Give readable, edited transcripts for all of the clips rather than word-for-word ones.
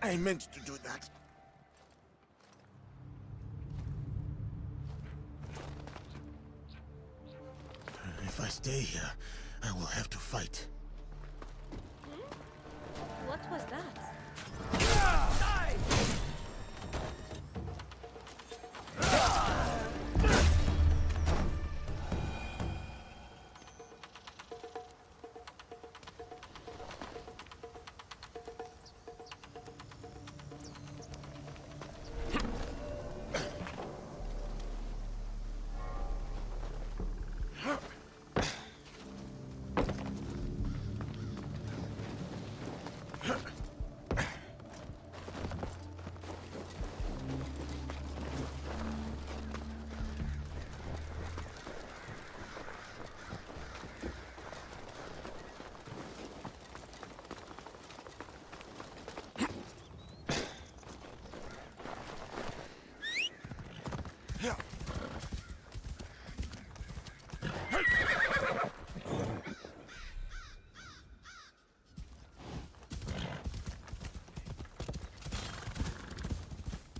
I meant to do that. If I stay here, I will have to fight. What was that?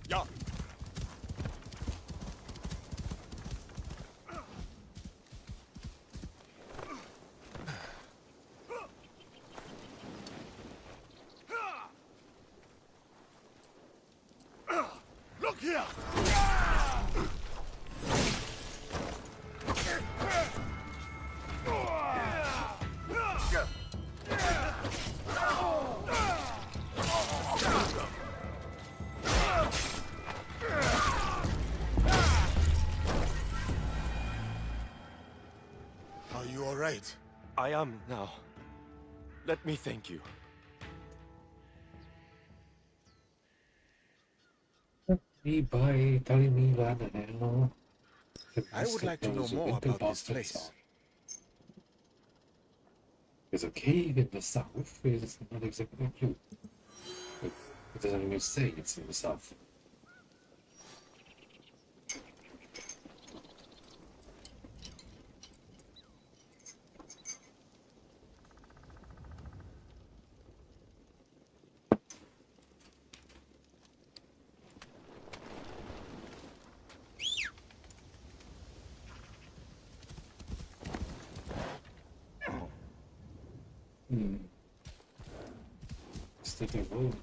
Ja. Look here. Are you all right? I am now. Let me thank you. Me by telling me where the hell the I rest would of like to know those more winter about this bastards place. are. There's a cave in the south. Is not exactly a clue. It doesn't even say it's in the south. Is that a road?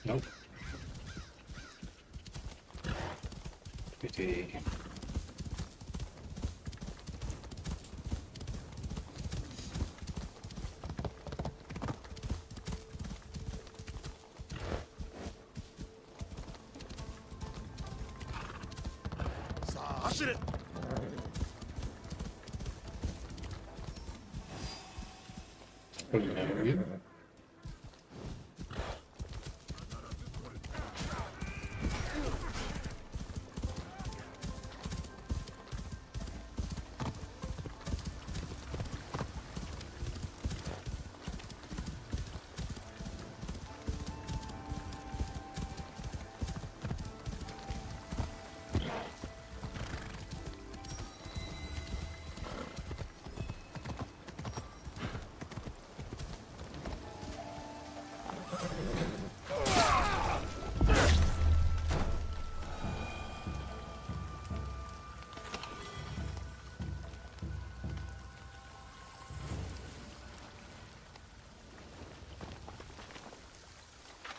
Nope. Pity. Hush it! Hello.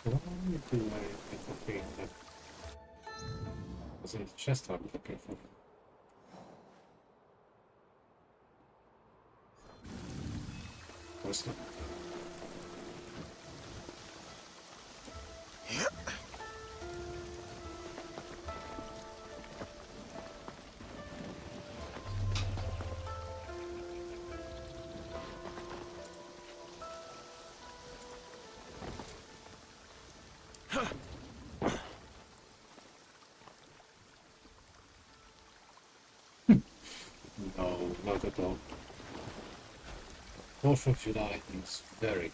Why do I get the thing that was in the chest I'm looking for? What's that? No, not at all. 4th of July is very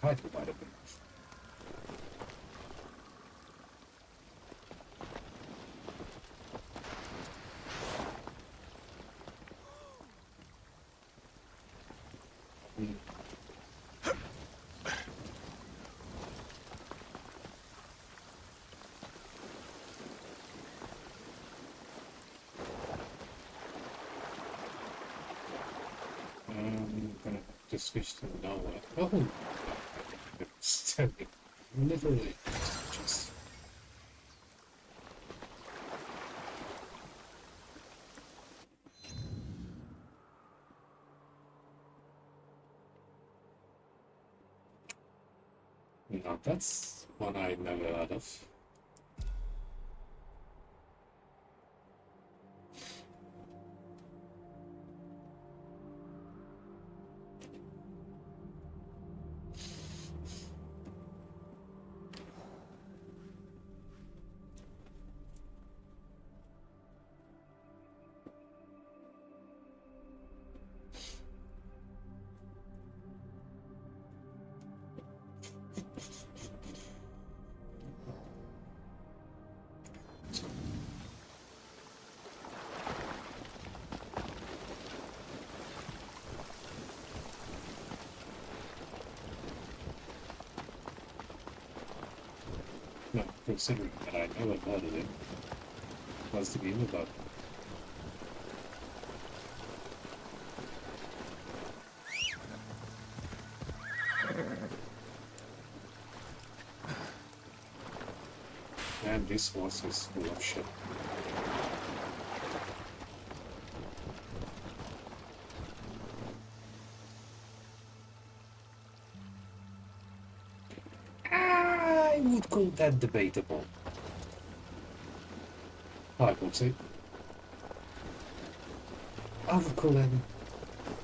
title by the way. to switch to Noah. Oh, standing literally just. Now that's one I never heard of. No, considering that I never heard of it, what's the game about? And this horse is full of shit. I would call that debatable. I would say. I would call that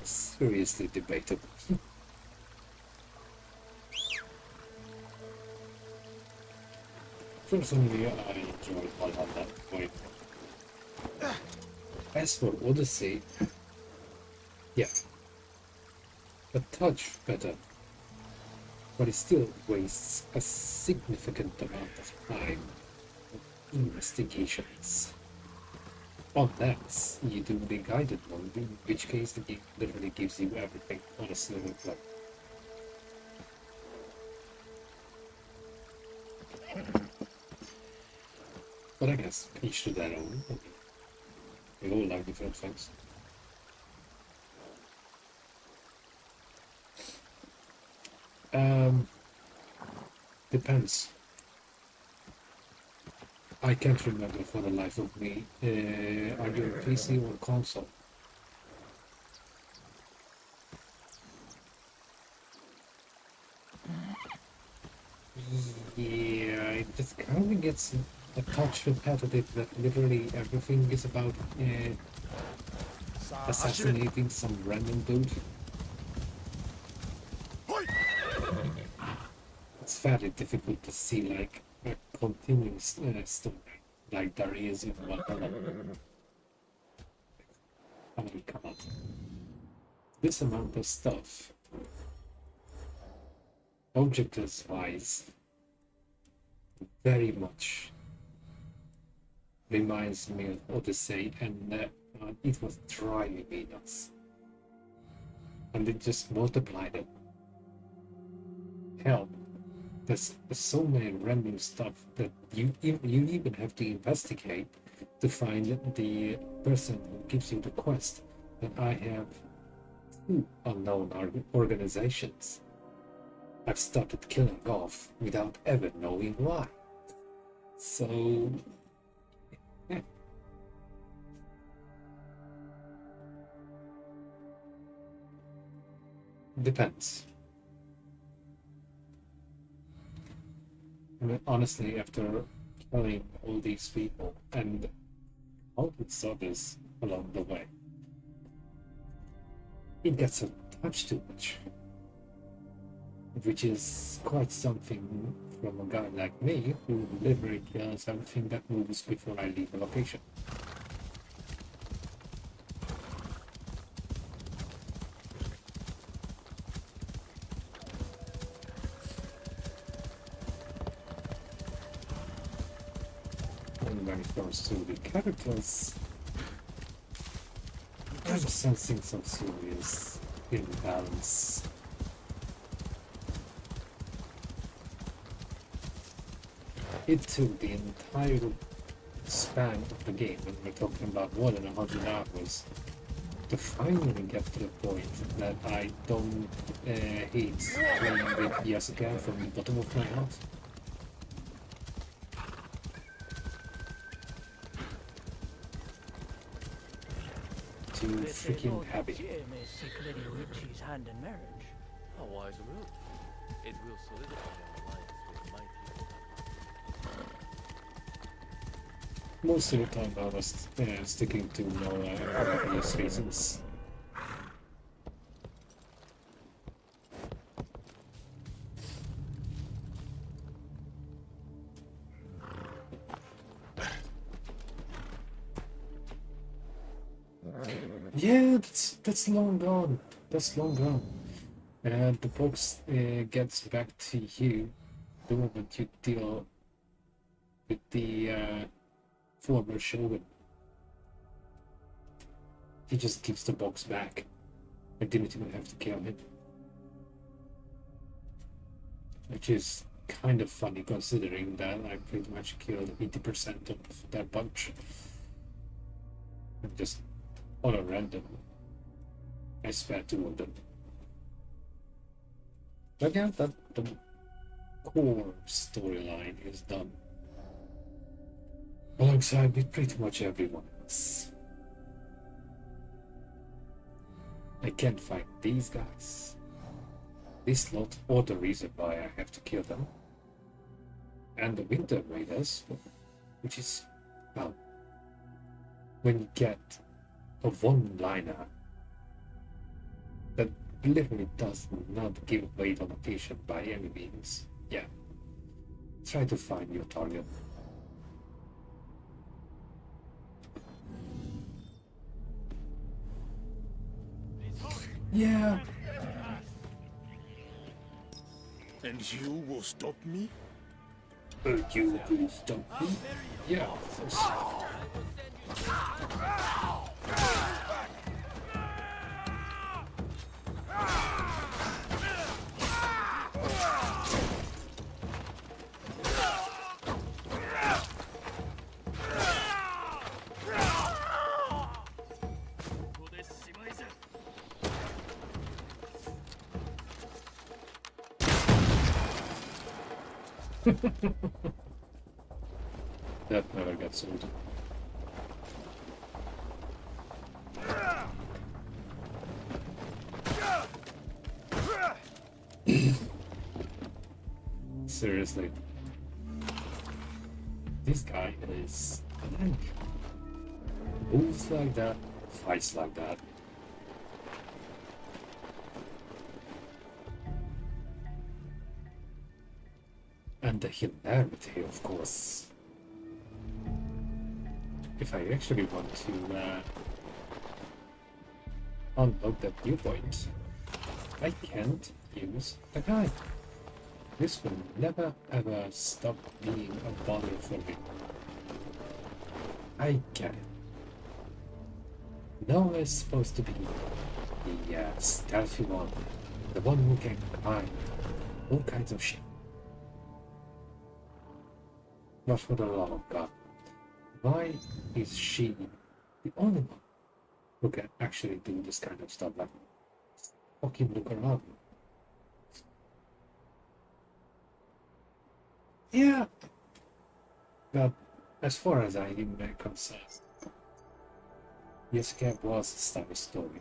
seriously debatable. Personally, I enjoy one on that point. As for Odyssey, yeah, a touch better, but it still wastes a significant amount of time on investigations. Unless you do the guided one, in which case the game literally gives you everything on a silver platter. But I guess each to their own. We all like different things. Depends. I can't remember for the life of me. Are you a PC or console? Yeah, it just kind of gets a touch repetitive that literally everything is about assassinating some random dude. It's very difficult to see like a continuous story like there is in Valhalla. I mean, come on. This amount of stuff, objectives wise, very much reminds me of Odyssey, and it was driving me nuts. And it just multiplied it. Hell, there's so many random stuff that you even have to investigate to find the person who gives you the quest. And I have 2 unknown organizations I've started killing off without ever knowing why. So, yeah. Depends. I mean, honestly, after killing all these people and countless others along the way, it gets a touch too much. Which is quite something from a guy like me who literally kills everything that moves before I leave the location. And when it comes to the characters, I'm sensing some serious imbalance. It took the entire span of the game, and we're talking about more than 100 hours, to finally get to the point that I don't hate playing with Jessica from the bottom of my heart. To freaking happy. Jim may seek Lady Richie's hand in marriage. A wise move. It will solidify our alliance with mighty. Most of the time I was sticking to more obvious reasons. Yeah, that's long gone. That's long gone. And the box gets back to you the moment you deal with the former shogun. He just gives the box back. I didn't even have to kill him. Which is kind of funny considering that I pretty much killed 80% of that bunch. And just on a random. I spared 2 of them. But yeah, the core storyline is done. Alongside with pretty much everyone else. I can't find these guys. This lot or the reason why I have to kill them. And the Winter Raiders, which is, well, when you get a one-liner that literally does not give away the location by any means, yeah, try to find your target. Yeah. And you will stop me? You will stop me? Yeah, of course. That never gets old. Seriously. This guy is a tank. Moves like that, fights like that. And the hilarity, of course. If I actually want to unlock that viewpoint, I can't use the guy. This will never ever stop being a bother for me. I get it. Noah is supposed to be the stealthy one, the one who can climb all kinds of shit. But for the love of God, why is she the only one who can actually do this kind of stuff? Like, fucking look around. Yeah. But as far as I am concerned, Jessica was a star story.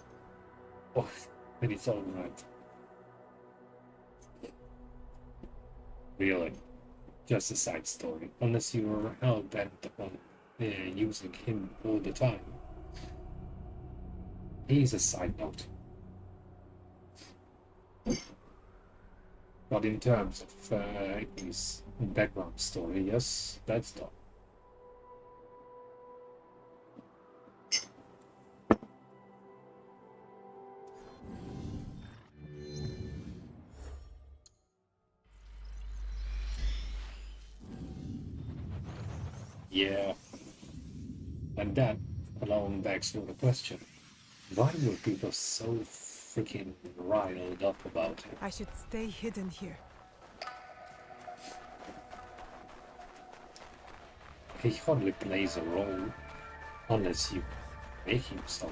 Oh, and it's all right. Really. Just a side story, unless you're hell-bent on using him all the time. He's a side note. But in terms of his background story, yes, that's done. Yeah. And that alone begs the question. Why were people so freaking riled up about him? I should stay hidden here. He hardly plays a role unless you make him so.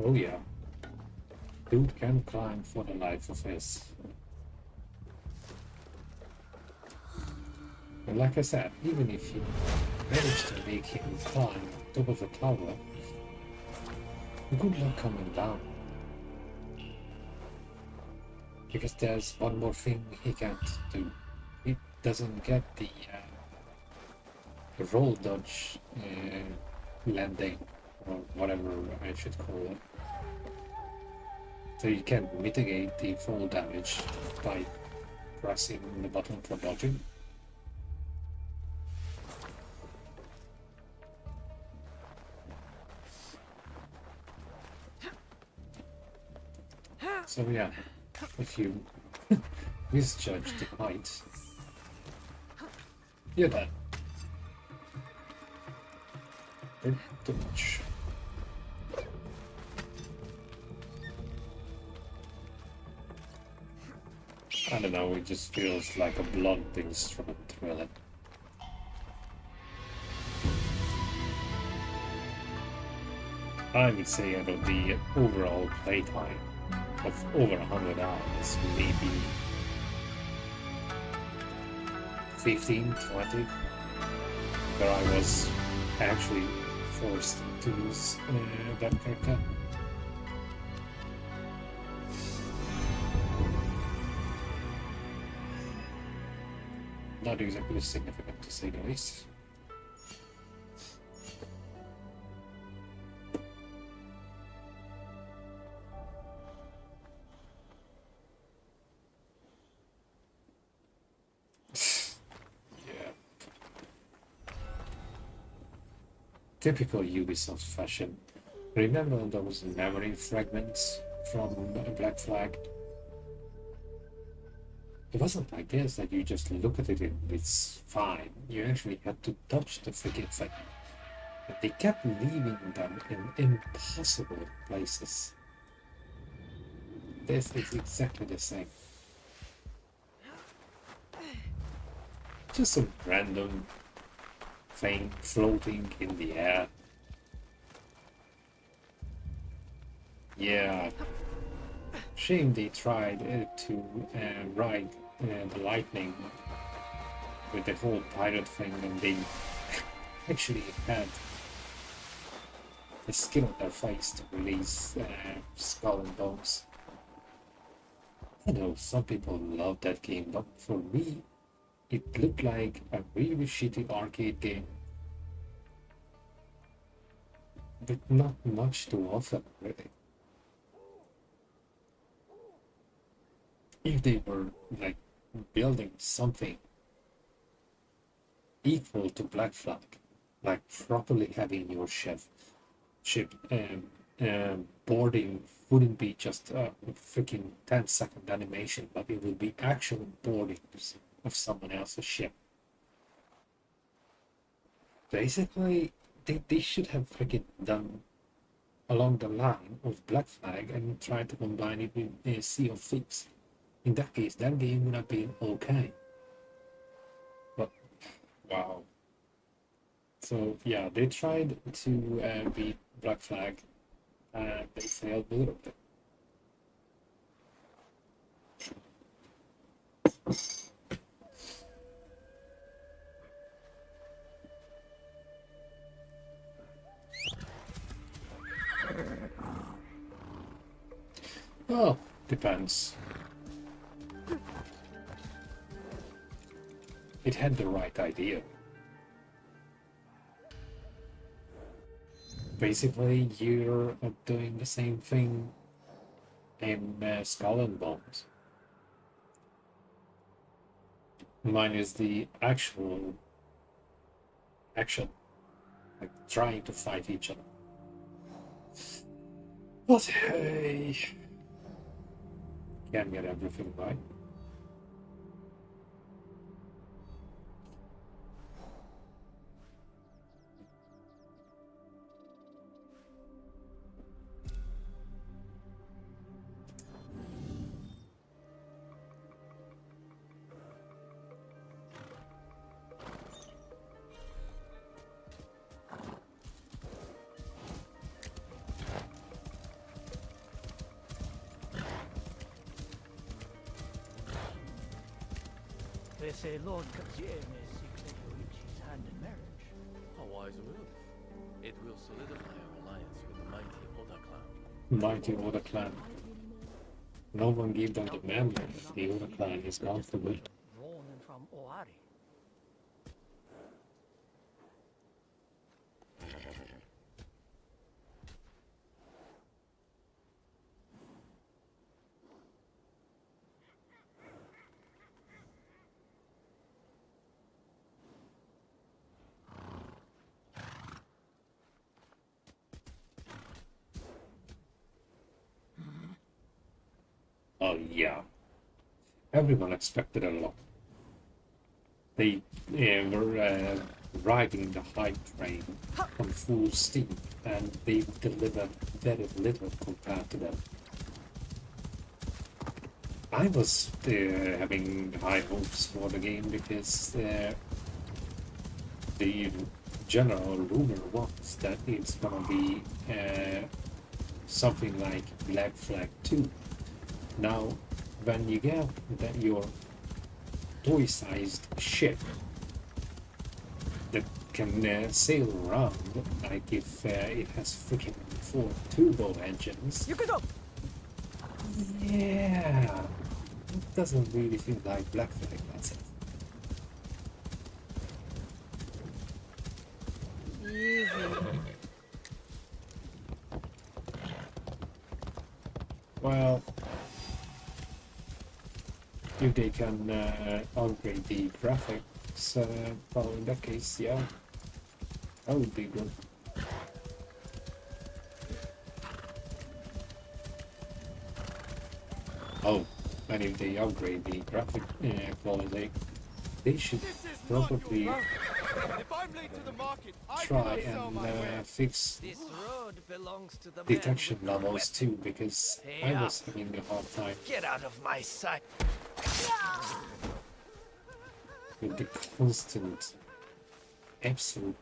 Oh yeah. Dude can climb for the life of his. And like I said, even if you manage to make him climb top of a tower, good luck coming down. Because there's one more thing he can't do. He doesn't get the roll dodge landing, or whatever I should call it. So you can mitigate the fall damage by pressing the button for dodging. So yeah, if you misjudge the height, you're dead. Pretty much. I don't know, it just feels like a blunt instrument, really. I would say out of the overall playtime of over 100 hours, maybe 15, 20, where I was actually forced to use that character. Not exactly significant to say the least. Yeah. Typical Ubisoft fashion. Remember those memory fragments from Black Flag? It wasn't like this that you just look at it and it's fine. You actually had to touch the freaking thing. And they kept leaving them in impossible places. This is exactly the same. Just some random thing floating in the air. Yeah. Shame they tried to ride the lightning with the whole pirate thing, and they actually had the skin on their face to release Skull and Bones. I know some people love that game, but for me, it looked like a really shitty arcade game with not much to offer, really. If they were like building something equal to Black Flag, like properly having your ship boarding wouldn't be just a freaking 10-second animation, but it would be actual boarding of someone else's ship. Basically, they should have freaking done along the line of Black Flag and tried to combine it with a Sea of Thieves. In that case, that game would have been okay. But wow. So yeah, they tried to beat Black Flag, and they failed miserably. Well, depends. It had the right idea. Basically, you're doing the same thing in Skull and Bones. Mine is the actual action, like trying to fight each other. But hey, can't get everything right. They say Lord Katsir may seek Lady Oichi's hand in marriage. A wise move. It will solidify our alliance with the mighty Oda clan. Mighty Oda clan. No one gave them the member. The Oda clan is gone for good. Ronin from Oari. Oh yeah. Everyone expected a lot. They were riding the hype train on full steam, and they delivered very little compared to them. I was having high hopes for the game because the general rumor was that it's gonna be something like Black Flag 2. Now, when you get that your toy-sized ship that can sail around, like if it has freaking 4 turbo engines, yeah, it doesn't really feel like Black Flag, that's it. Well, if they can upgrade the graphics, well, in that case, yeah, that would be good. Oh, and if they upgrade the graphic quality, they should probably try and fix This road belongs to the detection levels too, because I was having a hard time Get out of my sight. with the constant absolute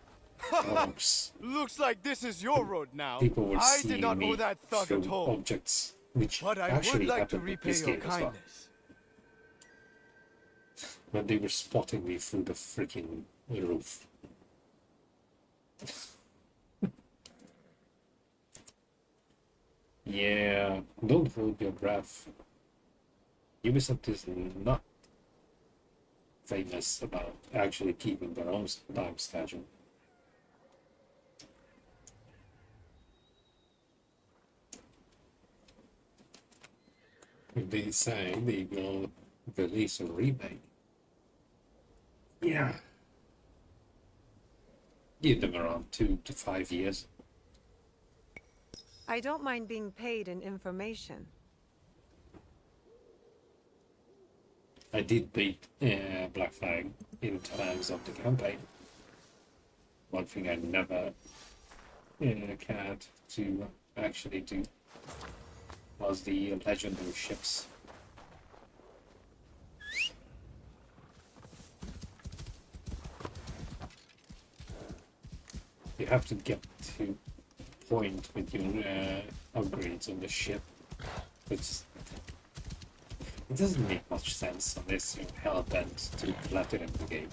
bugs. Looks like this is your road now. People were I did seeing not me owe that thug through at all. objects, which But I actually would like to happened with repay this your game as well. kindness. When they were spotting me through the freaking roof. Yeah, don't hold your breath. Ubisoft is not famous about actually keeping their own time schedule. They say they will release a remake. Yeah. Give them around 2 to 5 years. I don't mind being paid in information. I did beat Black Flag in terms of the campaign. One thing I never cared to actually do was the legendary ships. You have to get to a point with your upgrades on the ship, which it doesn't make much sense unless you're hell-bent to platinum the game.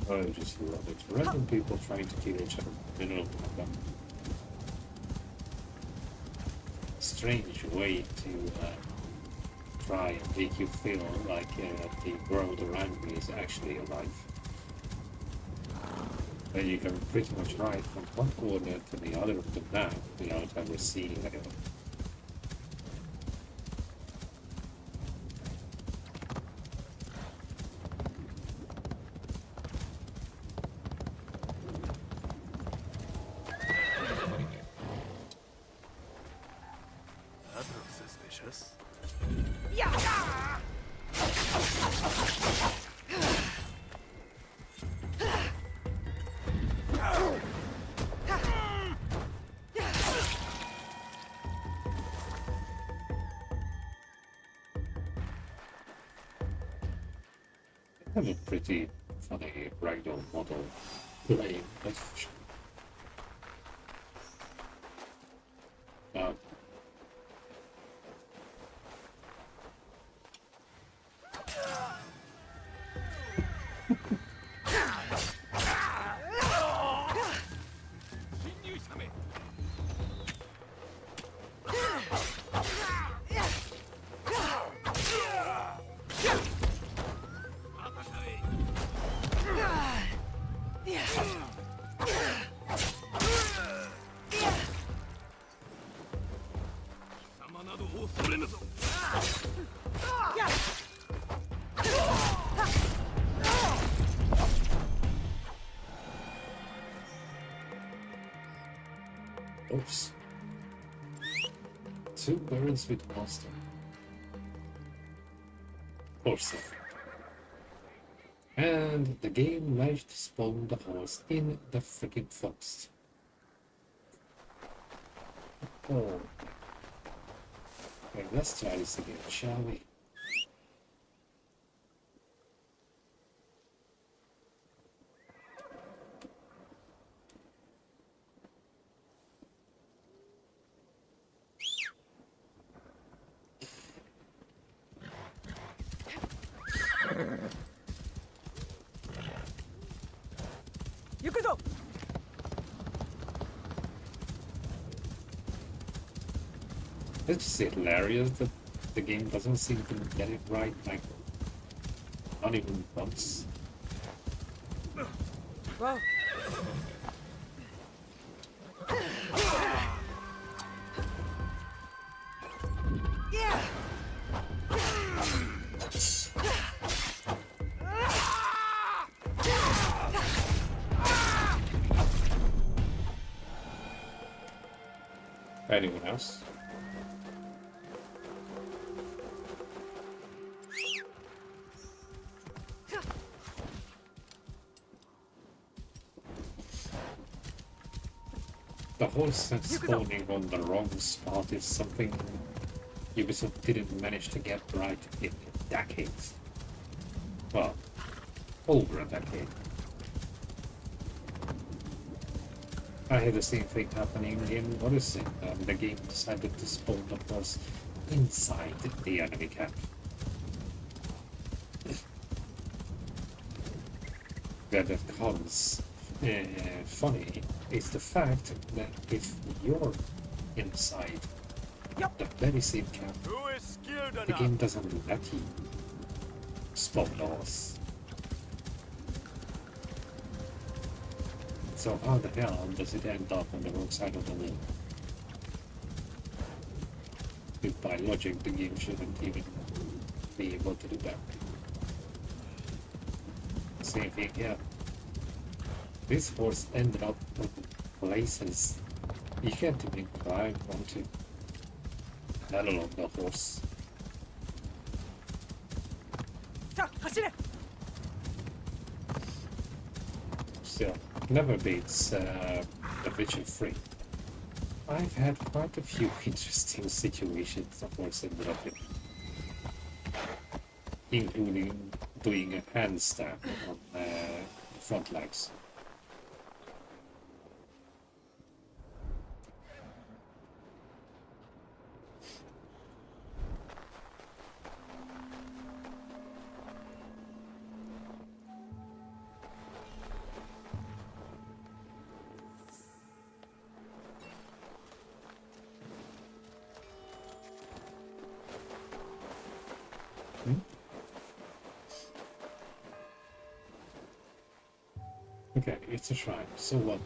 I just love it. Random people trying to kill each other. You know, strange way to try and make you feel like the world around me is actually alive. then you can pretty much ride from one corner to the other of the map without ever seeing anyone. That looks suspicious. They have a pretty funny ragdoll model playing, that's for sure. Oops. 2 birds with monster. Or so. And the game managed to spawn the horse in the freaking forest. Oh. Okay, let's try this again, shall we? Yukuzo! It's just hilarious that the game doesn't seem to get it right, like, not even once. Whoa. Yeah. Anyone else? The horse spawning on the wrong spot is something Ubisoft didn't manage to get right in decades. Well, over a decade. I had the same thing happening in Odyssey. The game decided to spawn the horse inside the enemy camp. Where that becomes funny is the fact that if you're inside the very same camp, Who is skilled the enough? game doesn't let you spawn the horse. So how the hell does it end up on the wrong side of the wall? If by logic the game shouldn't even be able to do that. Same thing here. This horse ended up in places you can't even climb onto. Let alone the horse. Sa, hashire! Still, never beats The Witcher 3. I've had quite a few interesting situations the horse ended up in. Including doing a handstand on front legs. Okay, it's a shrine. So what?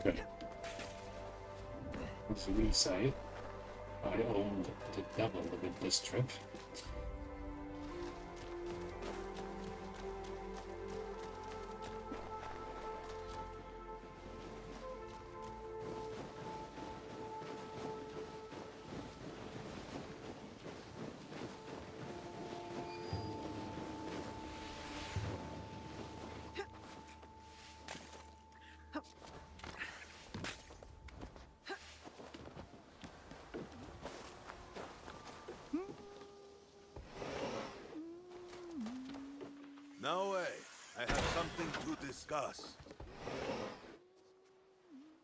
Okay. As we say, I owned the devil with this trip. No way. I have something to discuss.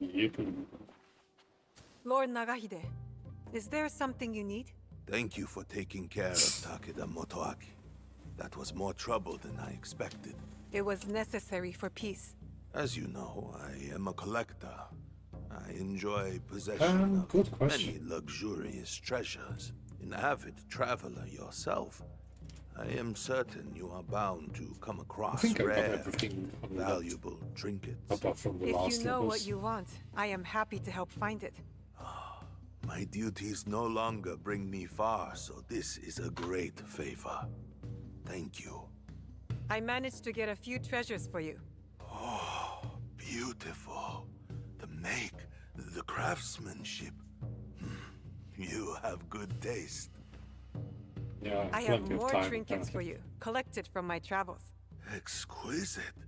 Yep. Lord Nagahide, is there something you need? Thank you for taking care of Takeda Motoaki. That was more trouble than I expected. It was necessary for peace. As you know, I am a collector. I enjoy possession Good of question. many luxurious treasures. An avid traveler yourself, I am certain you are bound to come I across think I got rare, everything on that, valuable trinkets. apart from the If last you know levels. what you want, I am happy to help find it. My duties no longer bring me far, so this is a great favor. Thank you. I managed to get a few treasures for you. Oh, beautiful. The make, the craftsmanship. You have good taste. Yeah, I have plenty of more time, trinkets for apparently. you, collected from my travels. Exquisite.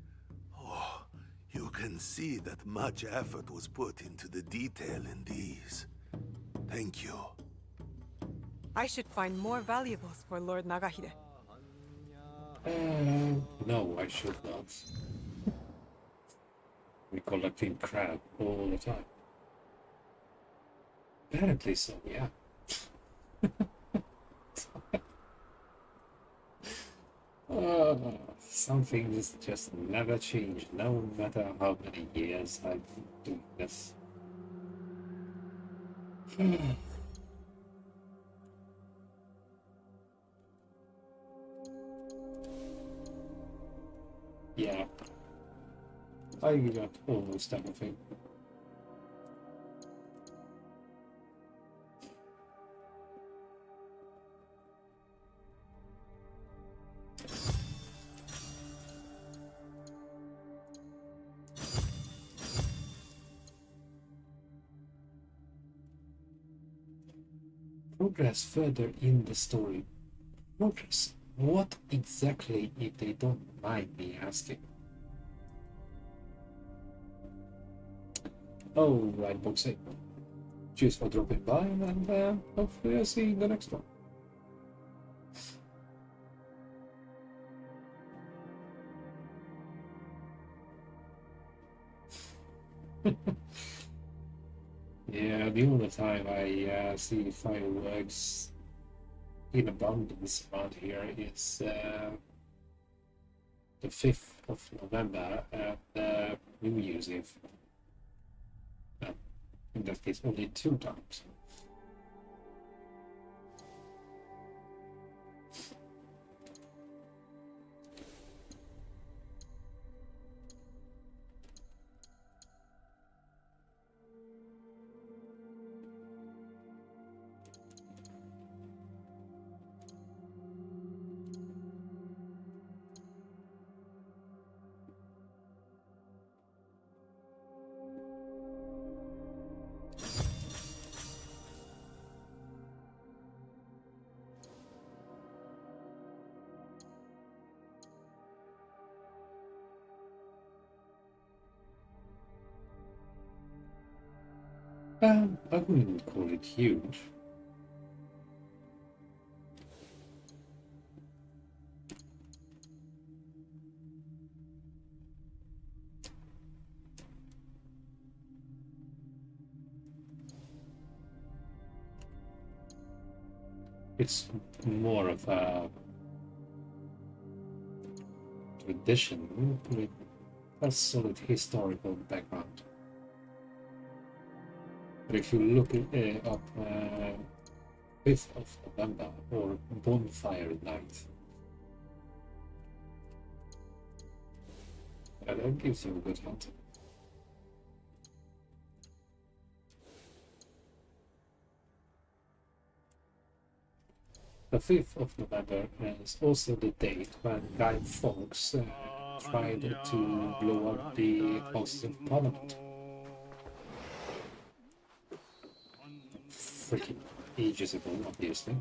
Oh, you can see that much effort was put into the detail in these. Thank you. I should find more valuables for Lord Nagahide. No, I should not. We're collecting crap all the time. Apparently so, yeah. Some things just never change, no matter how many years I've been doing this. Yeah, I got almost everything. Progress further in the story. Progress. What exactly, if they don't mind me asking? Oh, right, boxing. Cheers for dropping by, and hopefully I'll see you in the next one. Yeah, the only time I see fireworks in abundance around here is the 5th of November at New Year's Eve. In that case, only 2 times. I wouldn't call it huge. It's more of a tradition with a solid historical background. But if you look up 5th of November or Bonfire Night, that gives you a good hint. The 5th of November is also the date when Guy Fawkes tried to blow up the Houses of Parliament. Freaking ages ago, obviously.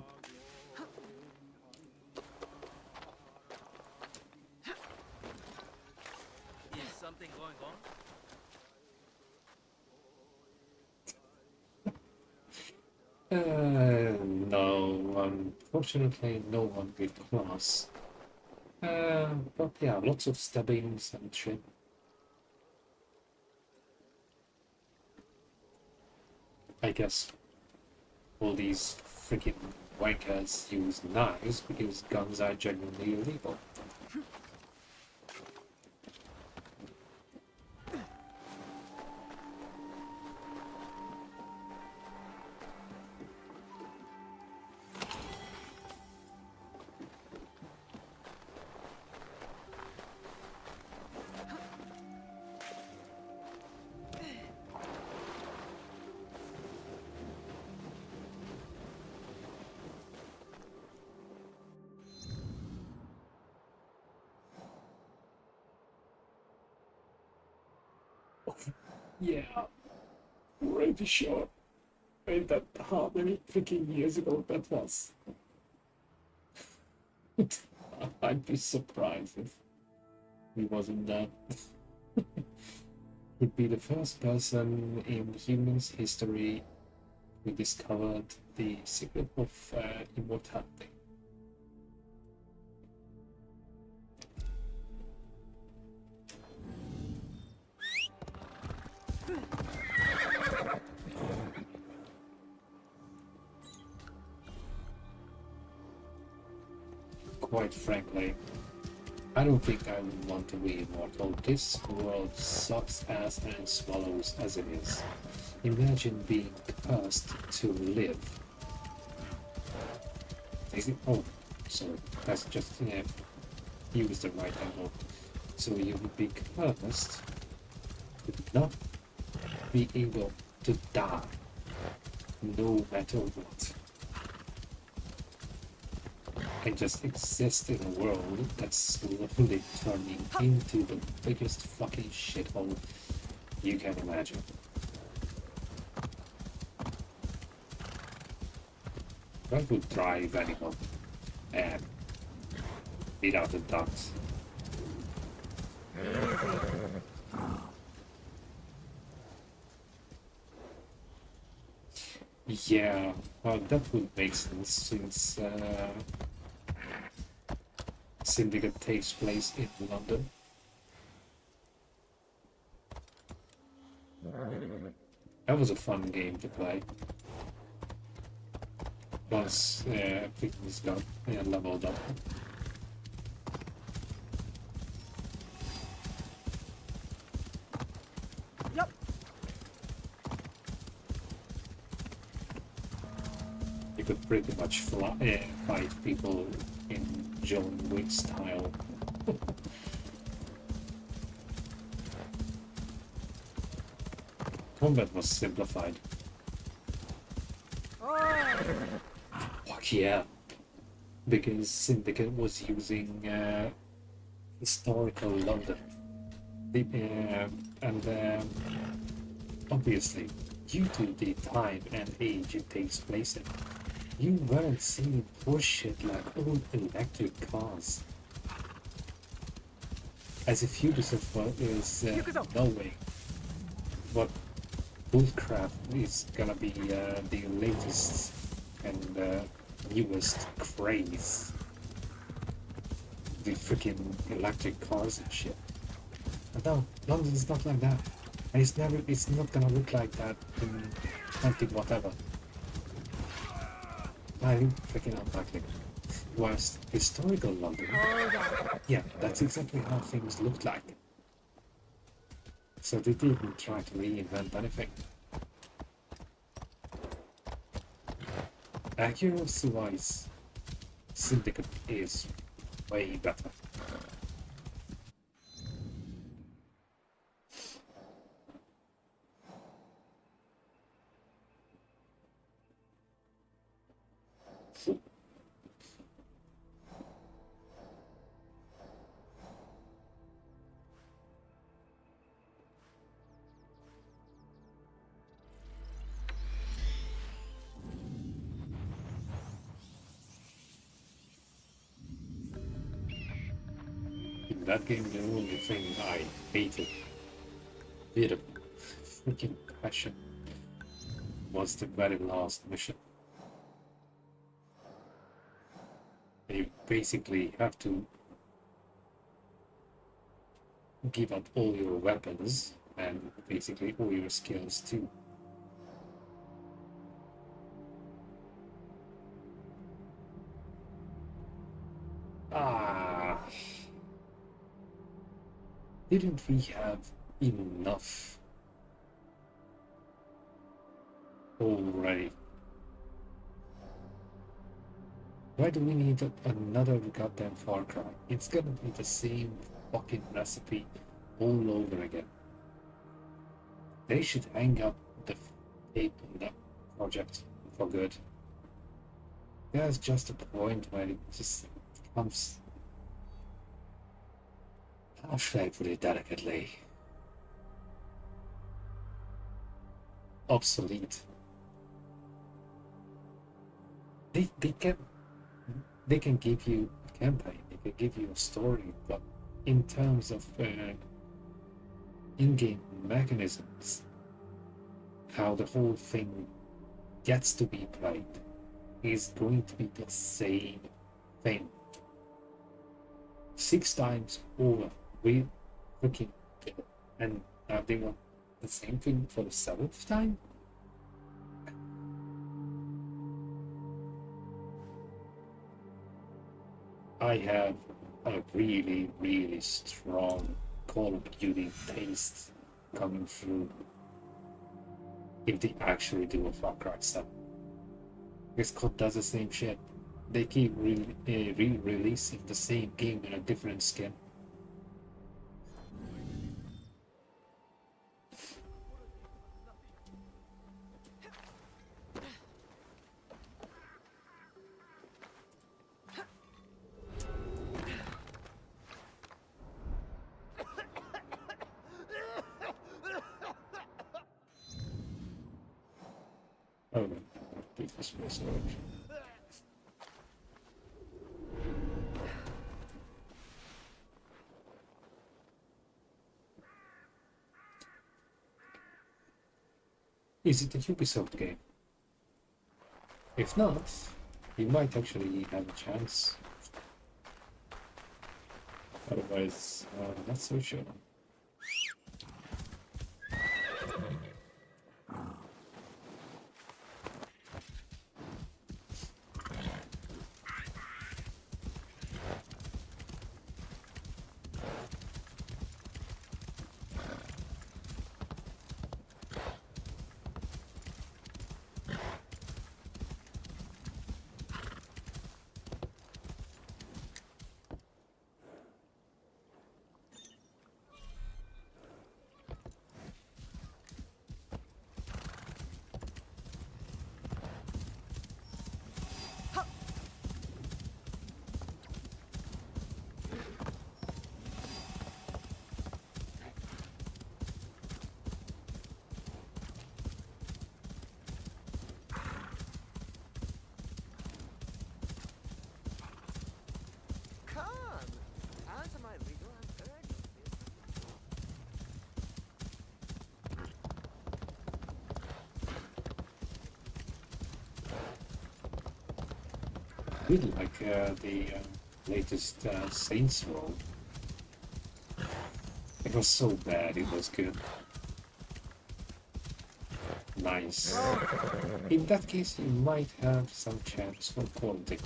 Is something going on? No, unfortunately, no one with class. But yeah, lots of stabbings and shit. I guess all these freaking wankers use knives because guns are genuinely illegal. Yeah, pretty sure. Ain't that how many freaking years ago that was? I'd be surprised if he wasn't that. He'd be the first person in humans' history who discovered the secret of immortality. Quite frankly, I don't think I would want to be immortal. This world sucks ass and swallows as it is. Imagine being cursed to live. Is it? Oh, sorry, that's just use the right angle. So you would be cursed to not be able to die, no matter what. And just exist in a world that's slowly turning into the biggest fucking shithole you can imagine. That would drive anyone, and without a doubt. Yeah, well, that would make sense since Syndicate takes place in London. That was a fun game to play. Once things got leveled up. Yep. You could pretty much fight people in John Wick style. Combat was simplified. Fuck yeah. Because Syndicate was using historical London. Obviously, due to the time and age it takes place in, you weren't seeing horseshit like old electric cars. As if Ubisoft is knowing what bullcrap is gonna be the latest and newest craze. The freaking electric cars and shit. But no, London's not like that. And it's not gonna look like that in 20 whatever. I'm freaking unpacking. Whilst historical London, Hold on. yeah, that's exactly how things looked like. So they didn't try to reinvent anything. Accuracy-wise, Syndicate is way better. In that game, the only thing I hated with a freaking passion was the very last mission. You basically have to give up all your weapons and basically all your skills too. Ah, didn't we have enough already? Why do we need another goddamn Far Cry? It's gonna be the same fucking recipe all over again. They should hang up the tape on that project for good. There's just a point where it just becomes, how should I put it delicately, obsolete. They can give you a campaign, they can give you a story, but in terms of in-game mechanisms, how the whole thing gets to be played is going to be the same thing 6 times over. We freaking did it. And now they want the same thing for the 7th time. I have a really, really strong Call of Duty taste coming through if they actually do a Far Cry 7. Because COD does the same shit. They keep re-releasing the same game in a different skin. Oh no, take this place out. Is it a Ubisoft game? If not, you might actually have a chance. Otherwise, not so sure. Really like the latest Saints Row. It was so bad, it was good. nice. In that case, you might have some chance for quality.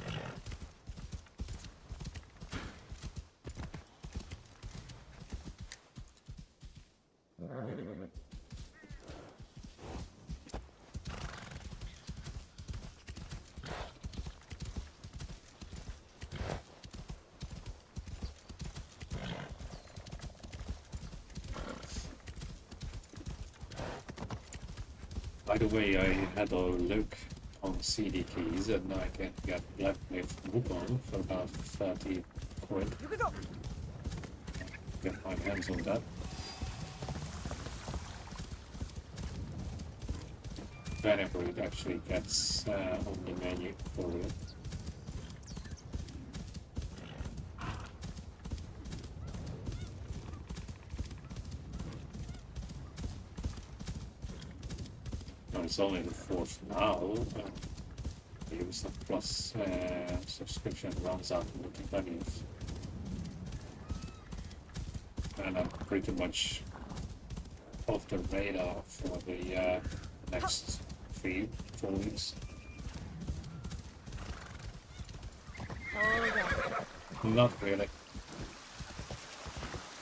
By the way, I had a look on CD keys and I can get Blackmith Wukong for about 30 quid. Get my hands on that. Whenever it actually gets on the menu for it. No, it's only the 4th now. The Ubisoft Plus subscription runs out on the 20th. And I'm pretty much off the radar for the next 3-4 weeks. Not really.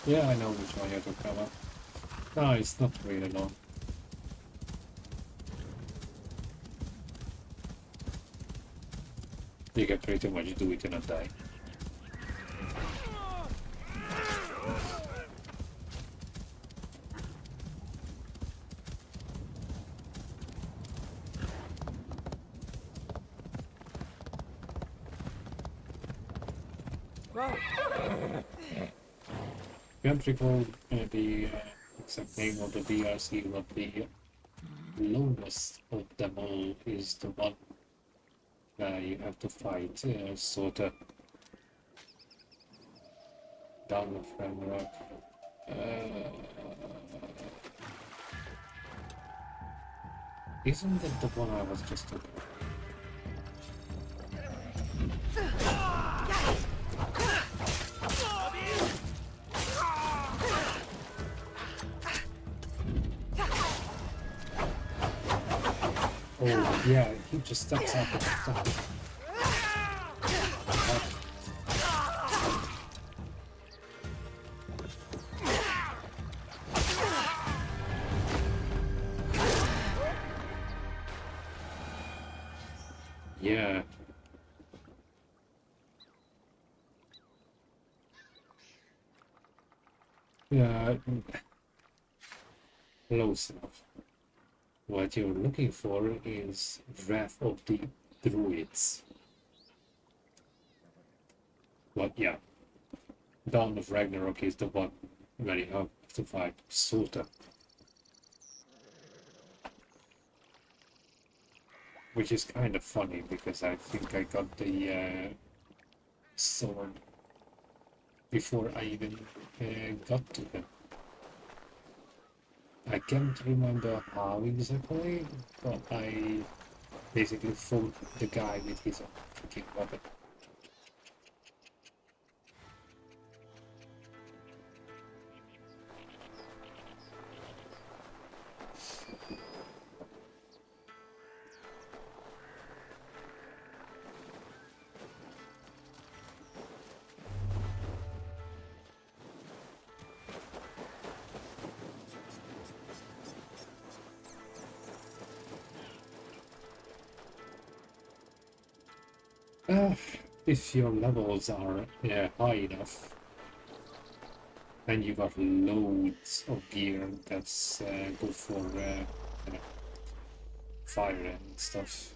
Yeah, I know which one you're talking about. No, it's not really long. You can pretty much do it in a day. Can't recall the exact name of the DRC, but the lowest of them all is the one you have to fight sort of down the framework. Isn't that the one I was just talking about? Oh yeah, he just steps out of the stuff. Yeah. Yeah, close enough. What you're looking for is Wrath of the Druids. But yeah, Dawn of Ragnarok is the one where you have to fight Sota. Which is kind of funny because I think I got the sword before I even got to him. I can't remember how exactly, but I basically fought the guy with his freaking weapon. If your levels are high enough, then you got loads of gear that's good for you know, fire and stuff.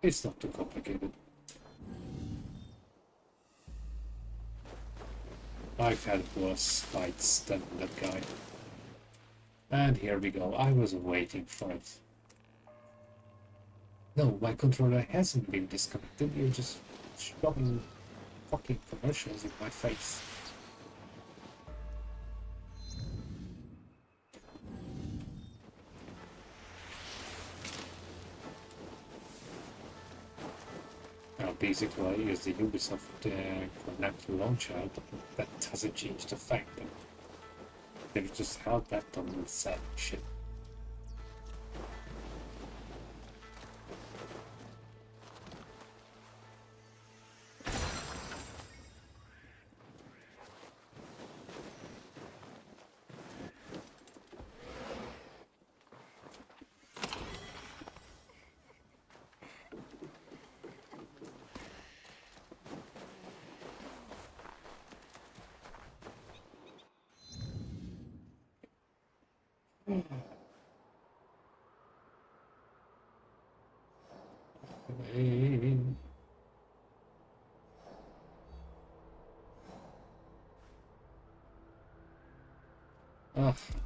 It's not too complicated. I've had worse fights than that guy. And here we go. I was waiting for it. No, my controller hasn't been disconnected. You're just shoving fucking commercials in my face. Now, basically, I use the Ubisoft Connect launcher, but that doesn't change the fact that they've just held that on the same shit.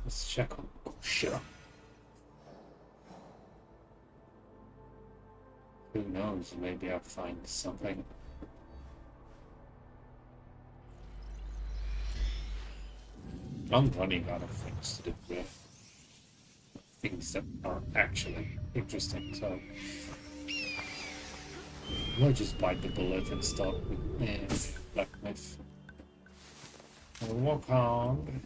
Let's check on Kusha. Who knows, maybe I'll find something. I'm running out of things to do with things that are actually interesting, so I'll just bite the bullet and start with blacksmith. I'll walk on.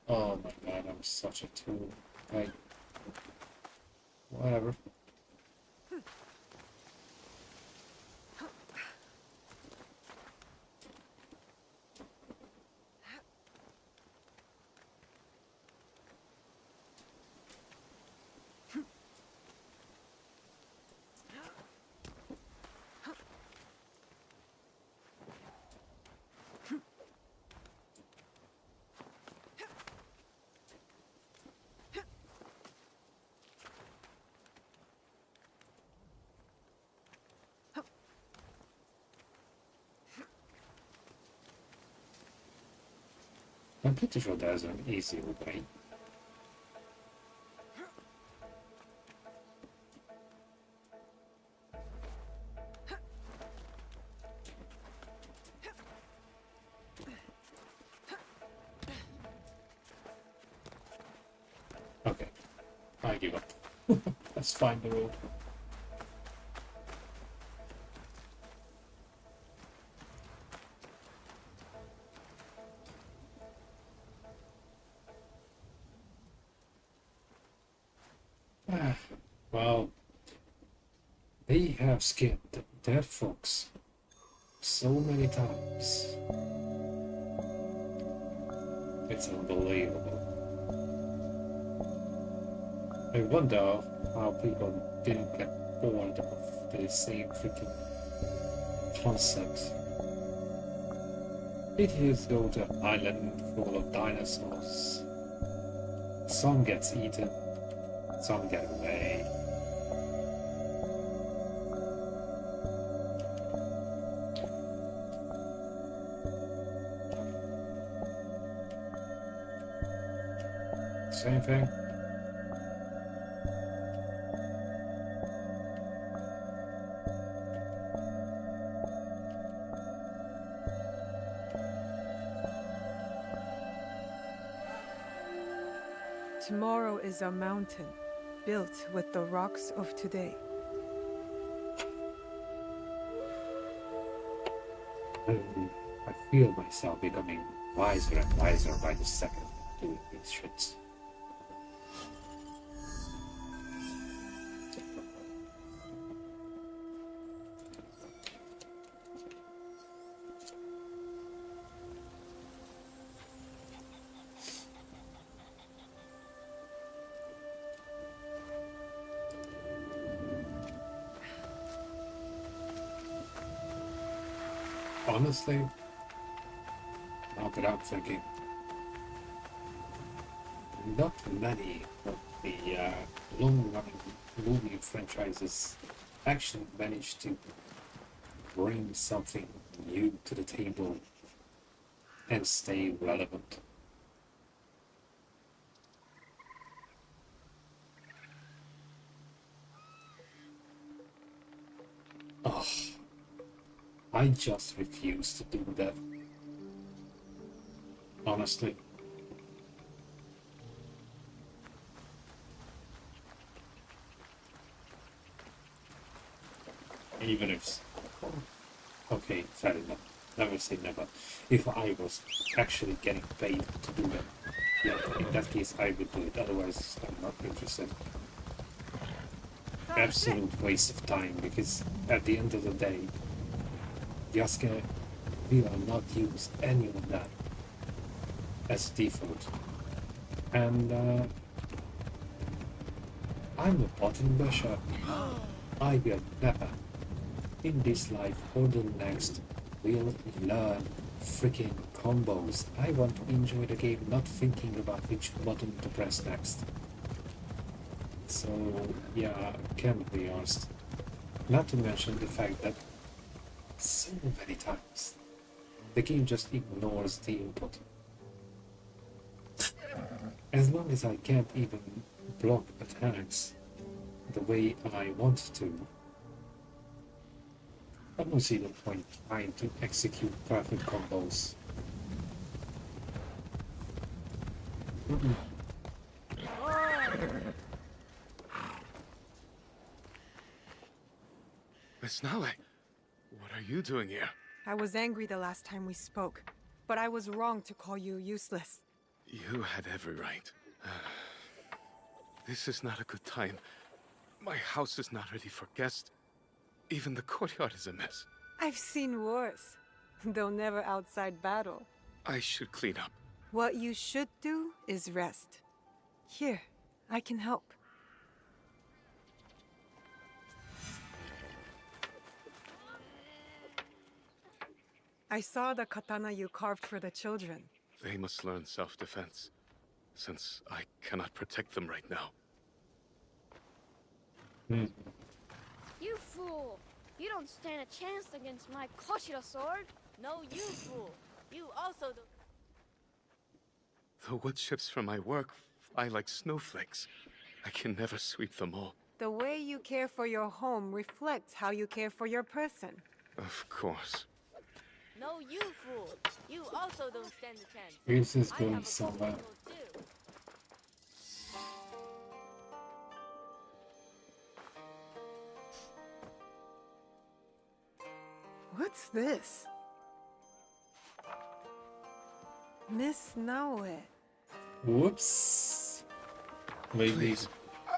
Oh my god, I'm such a tool. Like, whatever. I'm pretty sure there's an easier way. Okay, I give up. Let's find the road. Well, they have skinned dead folks so many times. It's unbelievable. I wonder how people didn't get bored of the same freaking concept. 8 years ago, to an island full of dinosaurs. Some gets eaten, some get away. Same thing. Tomorrow is a mountain built with the rocks of today. I feel myself becoming wiser and wiser by the second doing these shits. Honestly, now that I'm thinking, not many of the long-running movie franchises actually managed to bring something new to the table and stay relevant. Oh, I just refuse to do that. Honestly. Even if... Okay, fair enough. Never say never. If I was actually getting paid to do that, yeah, in that case I would do it. Otherwise, I'm not interested. Absolute waste of time, because at the end of the day, Yasuke will not use any of that as default. And I'm a button basher. I will never, in this life or the next, will learn freaking combos. I want to enjoy the game, not thinking about which button to press next. So yeah, can't be honest. Not to mention the fact that so many times the game just ignores the input. As long as I can't even block attacks the way I want to, I don't see the point trying to execute perfect combos. Miss Nale, what are you doing here? I was angry the last time we spoke, but I was wrong to call you useless. You had every right. This is not a good time. My house is not ready for guests. Even the courtyard is a mess. I've seen worse, though never outside battle. I should clean up. What you should do is rest. Here, I can help. I saw the katana you carved for the children. They must learn self-defense, since I cannot protect them right now. You fool! You don't stand a chance against my Koshiro sword! No, you fool! You also the... The wood chips from my work fly like snowflakes. I can never sweep them all. The way you care for your home reflects how you care for your person. Of course. No, you fool! You also don't stand a chance. This is I going have a somewhere. Koshiro too. What's this? Miss Naoe. Whoops. Maybe. Please,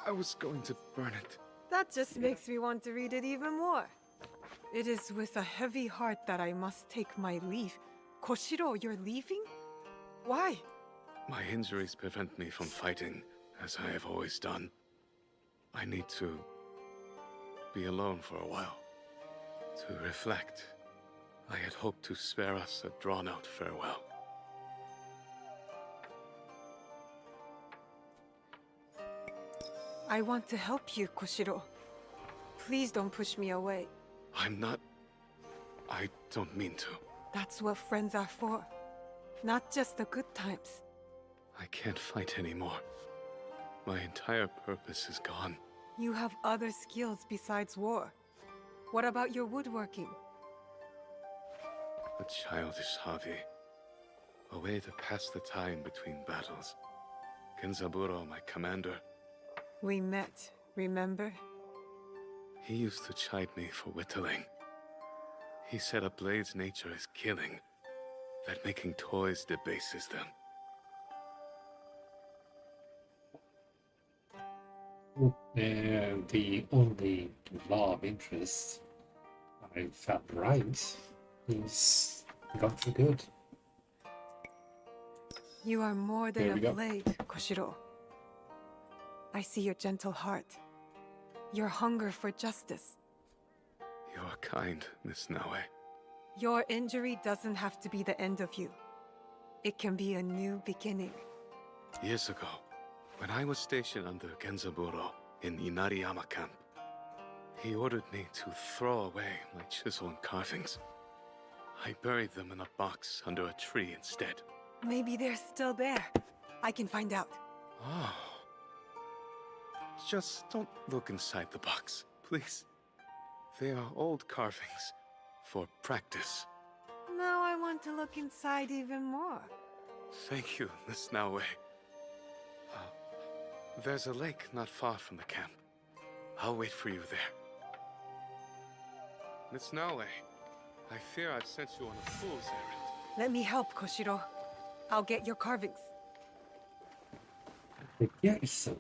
I was going to burn it. That just makes me want to read it even more. It is with a heavy heart that I must take my leave. Koshiro, you're leaving? Why? My injuries prevent me from fighting, as I have always done. I need to be alone for a while, to reflect. I had hoped to spare us a drawn-out farewell. I want to help you, Koshiro. Please don't push me away. I'm not... I don't mean to. That's what friends are for. Not just the good times. I can't fight anymore. My entire purpose is gone. You have other skills besides war. What about your woodworking? A childish hobby. A way to pass the time between battles. Genzaburo, my commander, We met, remember? he used to chide me for whittling. He said a blade's nature is killing, that making toys debases them. And the only love interest I felt right is gone for good. You are more There than we a go. blade, Koshiro. I see your gentle heart. Your hunger for justice. You are kind, Miss Naue. Your injury doesn't have to be the end of you. It can be a new beginning. Years ago, when I was stationed under Genzaburo in Inariyama camp, he ordered me to throw away my chisel and carvings. I buried them in a box under a tree instead. Maybe they're still there. I can find out. Oh. Just don't look inside the box, please. They are old carvings for practice. Now I want to look inside even more. Thank you, Miss Naue. There's a lake not far from the camp. I'll wait for you there. Miss Naue, I fear I've sent you on a fool's errand. Let me help, Koshiro. I'll get your carvings. Yes.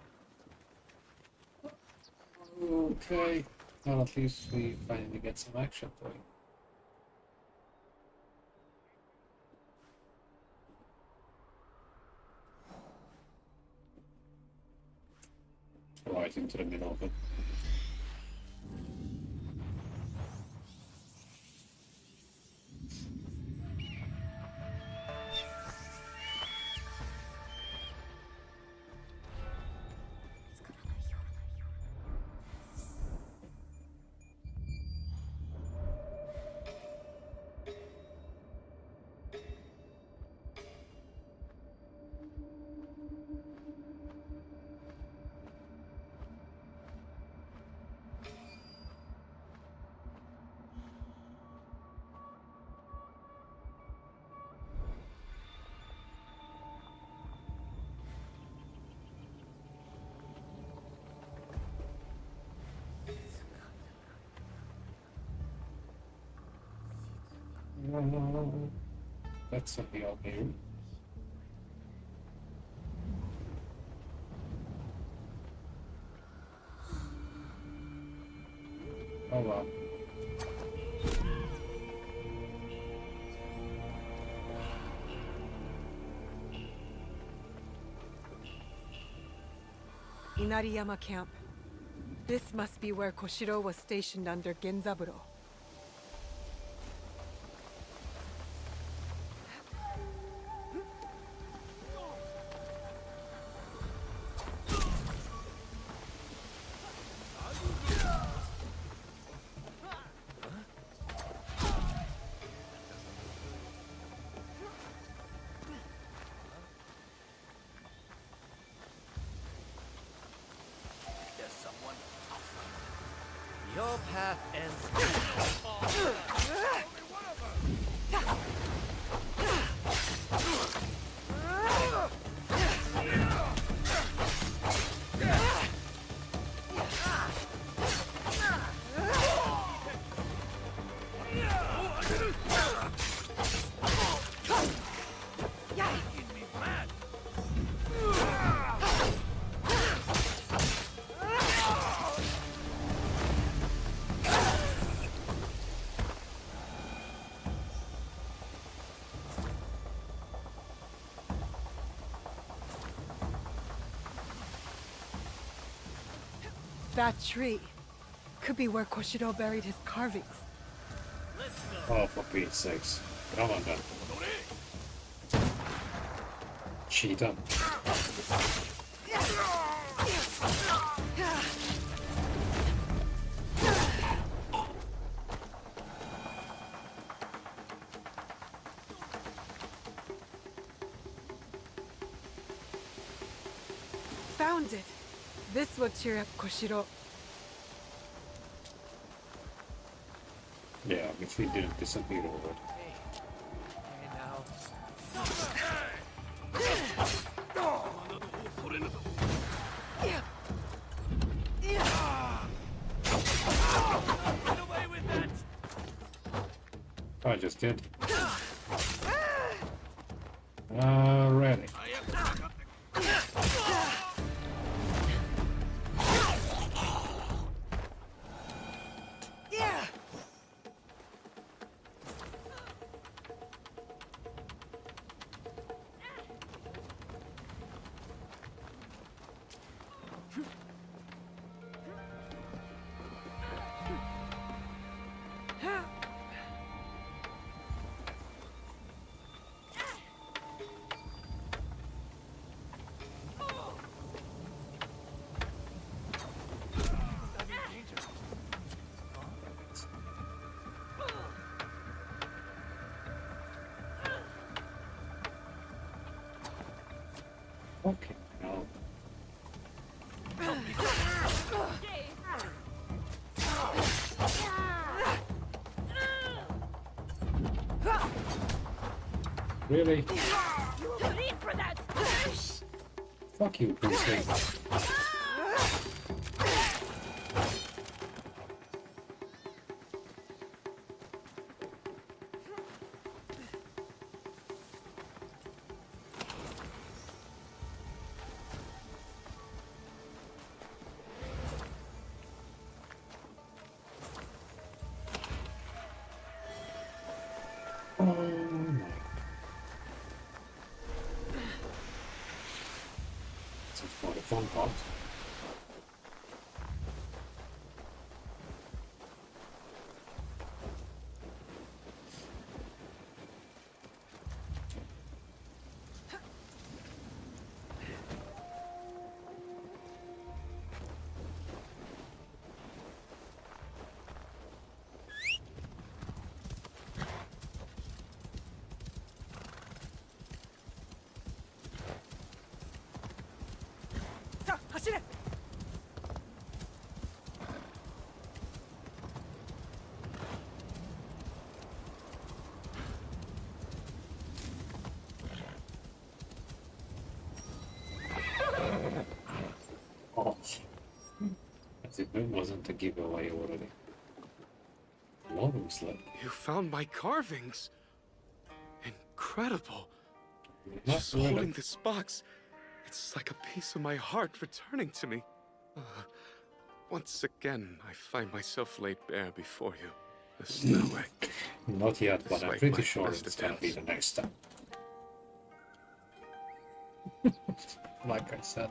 Okay. Well, at least we finally get some action going. Right into the middle of it. That's a Hail Mary. Oh well. Inariyama Camp. This must be where Koshiro was stationed under Genzaburo. There's someone outside. Your path ends. That tree could be where Koshiro buried his carvings. Oh, for Pete's sakes. Come on then. Cheetah. Found it! This will cheer up Koshiro. Yeah, if he didn't disappear already. Hey now. Get away with that! I just did. Alrighty. Okay, now. Really? You will bleed for that! Fuck you, Bruce. Oh my. That's quite a fun part. Oh, as if it wasn't a giveaway already. Long slip. You found my carvings. incredible. Not Just really. holding this box, it's like a piece of my heart returning to me. Once again, I find myself laid bare before you. There's no way. Not yet, but I'm Despite pretty my sure best it's gonna be attempts. the next step. Like I said.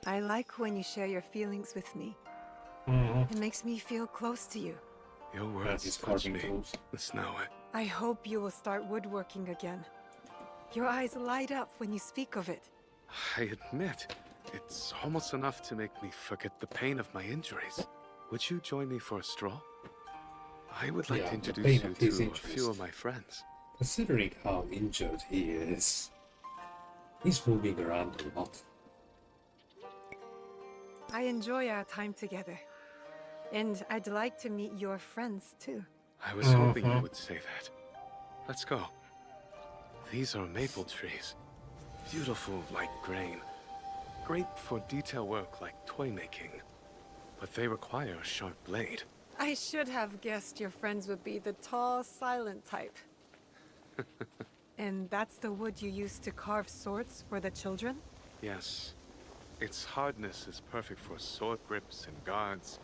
I like when you share your feelings with me. Mm-hmm. It makes me feel close to you. Your That words is touch carving me. tools. There's no way. I hope you will start woodworking again. Your eyes light up when you speak of it. I admit, it's almost enough to make me forget the pain of my injuries. Would you join me for a stroll? I would like Yeah, to the introduce pain you of his to a injuries. few of my friends. Considering how injured he is, he's moving around a lot. I enjoy our time together. And I'd like to meet your friends too. I was hoping you would say that. Let's go. These are maple trees. Beautiful like grain. Great for detail work like toy making. But they require a sharp blade. I should have guessed your friends would be the tall, silent type. And that's the wood you use to carve swords for the children? Yes. Its hardness is perfect for sword grips and guards,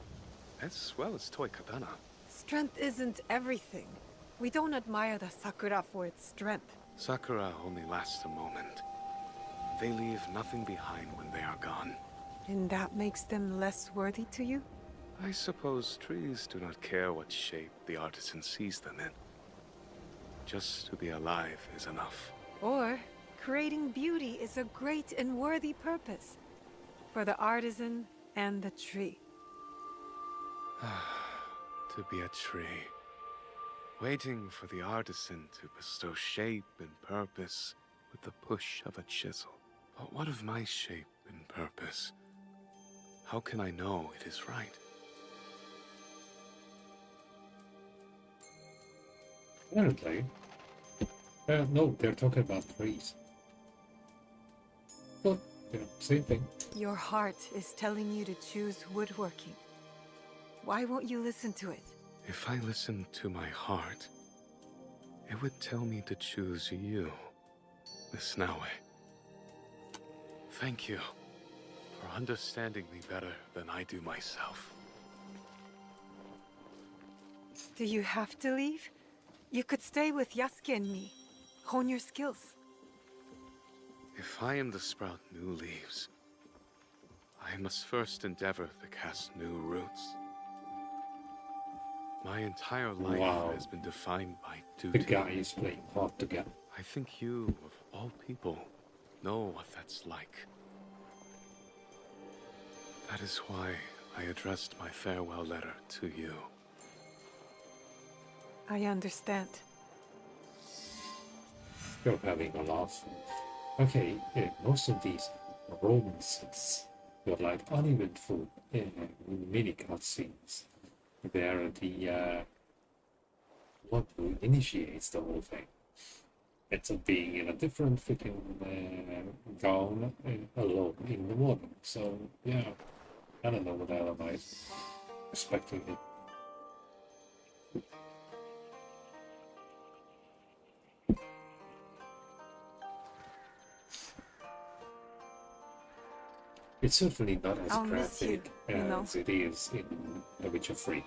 as well as toy katana. Strength isn't everything. We don't admire the sakura for its strength. Sakura only lasts a moment. They leave nothing behind when they are gone. And that makes them less worthy to you? I suppose trees do not care what shape the artisan sees them in. Just to be alive is enough. Or, creating beauty is a great and worthy purpose. For the artisan and the tree. To be a tree. Waiting for the artisan to bestow shape and purpose with the push of a chisel. But what of my shape and purpose? How can I know it is right? Apparently. No, they're talking about trees. But, yeah, same thing. Your heart is telling you to choose woodworking. Why won't you listen to it? If I listened to my heart, it would tell me to choose you, Miss Naue. Thank you for understanding me better than I do myself. Do you have to leave? You could stay with Yasuke and me. Hone your skills. If I am to sprout new leaves, I must first endeavor to cast new roots. My entire life Wow. has been defined by The duty. guy is playing hard to get. I think you, of all people, know what that's like. That is why I addressed my farewell letter to you. I understand. You're having a laugh. Okay, most of these romances were like uneventful mini cutscenes. They're the what who initiates the whole thing. It's being in a different freaking gown alone in the morning. So yeah, I don't know what the hell am I expecting it. It's certainly not as I'll miss you, graphic you know. as it is in The Witcher 3.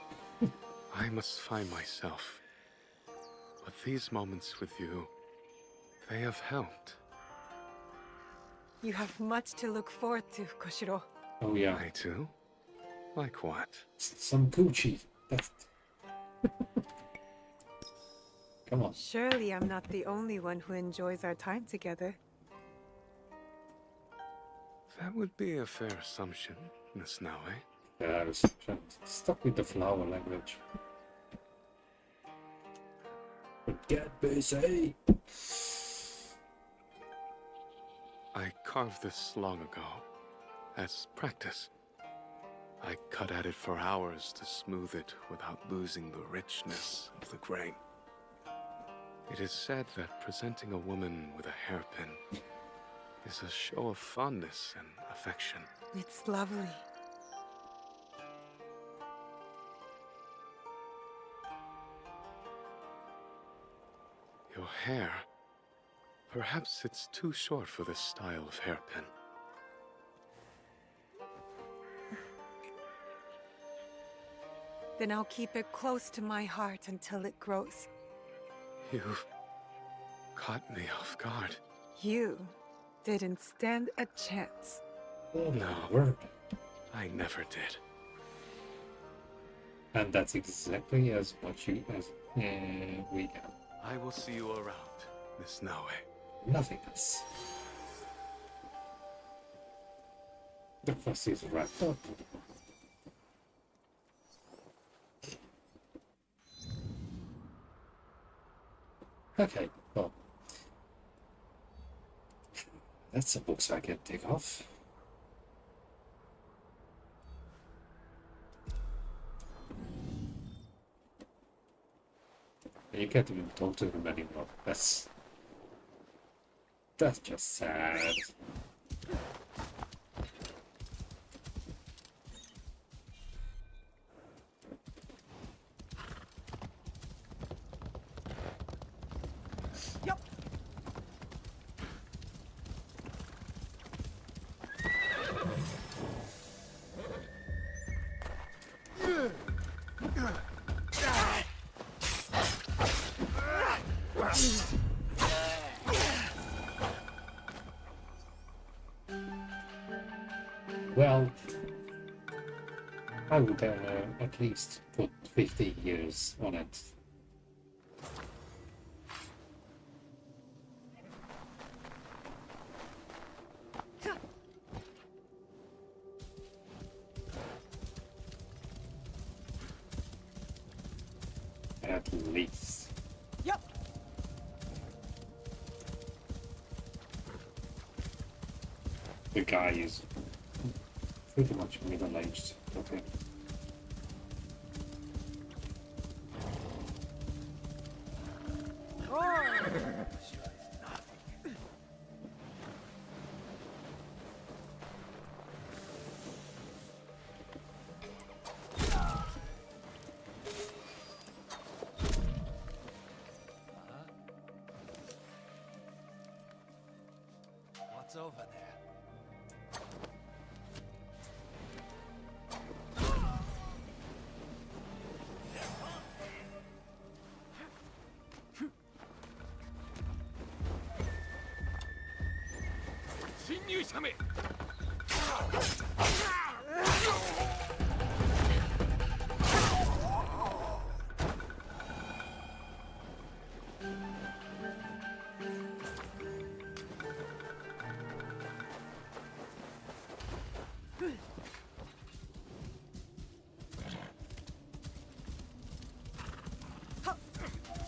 I must find myself. But these moments with you, they have helped. You have much to look forward to, Koshiro. Oh yeah, I too? Like what? some Gucci. That's... Come on. Surely I'm not the only one who enjoys our time together. That would be a fair assumption, Miss Naue. Yeah, I was stuck with the flower language. But get busy! I carved this long ago, as practice. I cut at it for hours to smooth it without losing the richness of the grain. It is said that presenting a woman with a hairpin is a show of fondness and affection. It's lovely. Your hair. Perhaps it's too short for this style of hairpin. Then I'll keep it close to my heart until it grows. You've caught me off guard. You didn't stand a chance. Oh, No. my word. I never did. And that's exactly as much as we can. I will see you around, Miss Naue. Nothing else. The quest is wrapped up. Okay, well. That's some books I can take off. You can't even talk to him anymore. That's just sad. Well, I would at least put 50 years on it. At least. Yep. The guy is pretty much middle-aged. Okay. What's over there?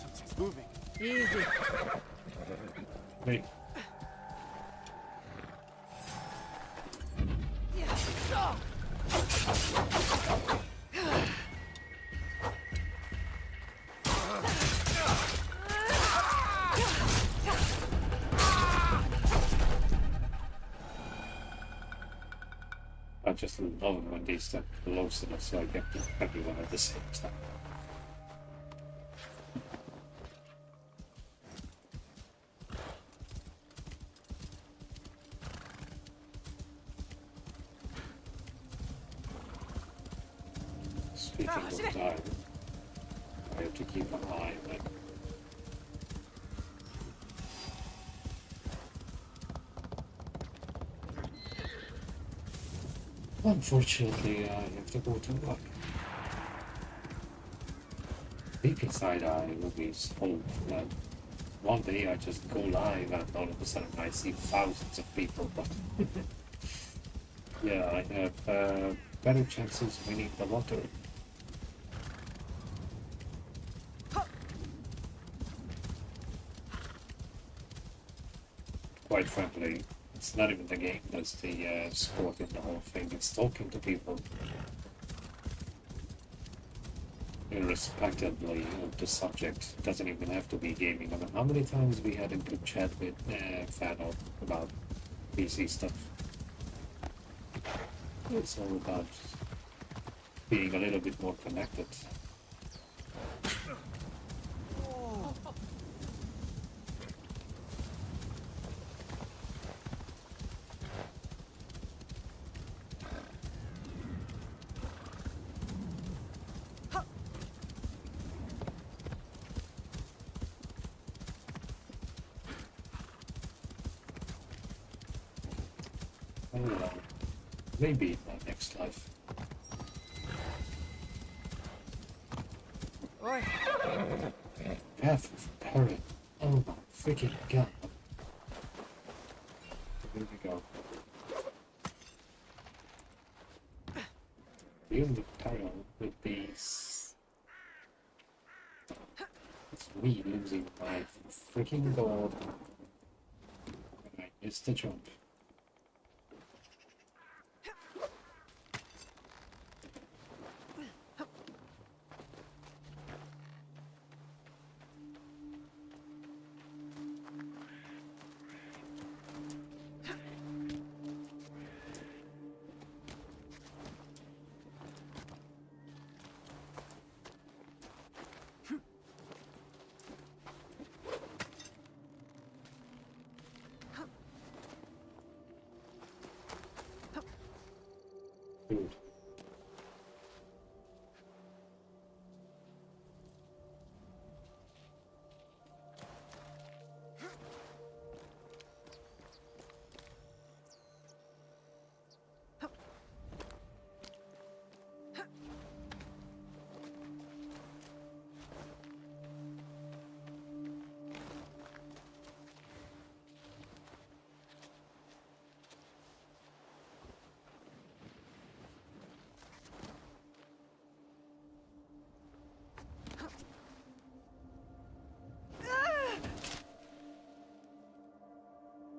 Something's moving. Easy. Hey, I just love when they step close enough so I get to everyone at the same time. Speaking of time, I have to keep an eye on it. Unfortunately, I have to go to work. Deep inside, I always hope that one day I just go live and all of a sudden I see thousands of people. But yeah, I have better chances winning the lottery. Quite frankly, it's not even the game that's the sport in the whole thing. It's talking to people irrespectively of the subject. It doesn't even have to be gaming. I mean, how many times we had a good chat with Fano about PC stuff? It's all about being a little bit more connected. I don't know. Maybe in my next life. Oi. Path of Peril. Oh my freaking god. Here we go. Dealing with peril with these. It's me losing my freaking gold. And I missed the jump. Dude.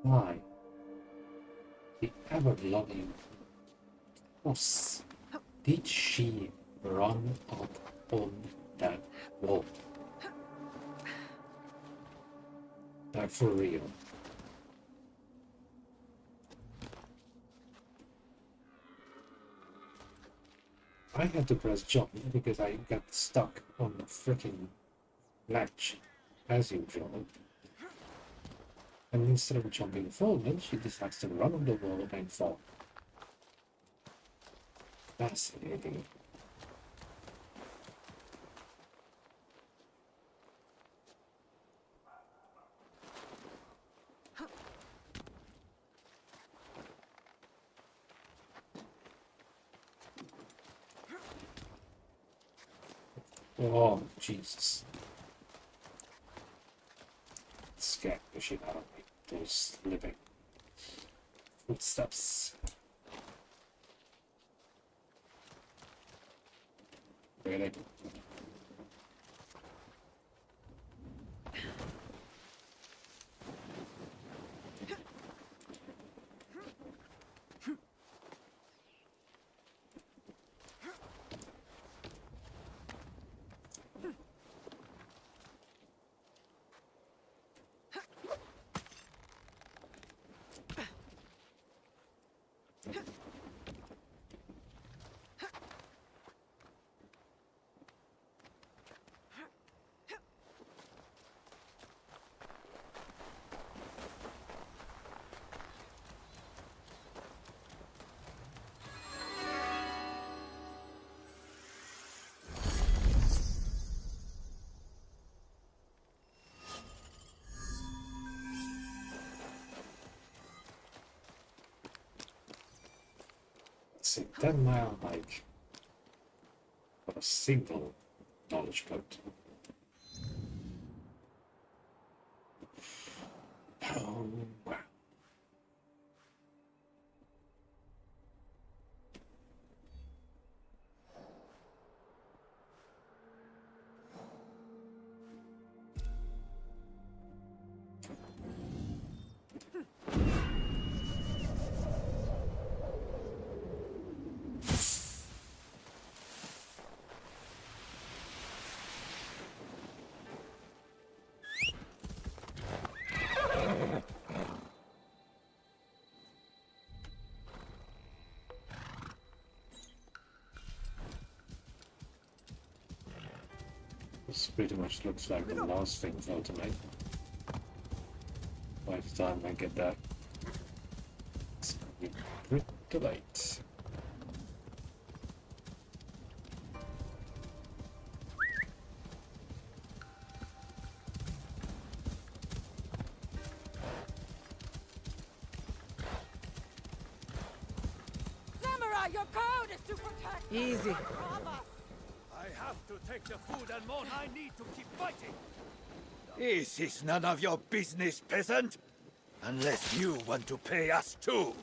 Why? The ever-loving horse. Did she run up on that wall? Like for real? I had to press jump because I got stuck on the freaking ledge, as usual. And instead of jumping forward, she decides to run on the wall and fall. Fascinating. Oh, Jesus. Scared the shit out of me. Those living footsteps. Really? It's a 10-mile hike for a single knowledge point. Oh, wow. This pretty much looks like the last thing for tonight. By the time I get that, it's gonna be pretty late. Your code is to protect Easy. from us. I have to take the food and more. I need to keep fighting. This is none of your business, peasant. Unless you want to pay us too.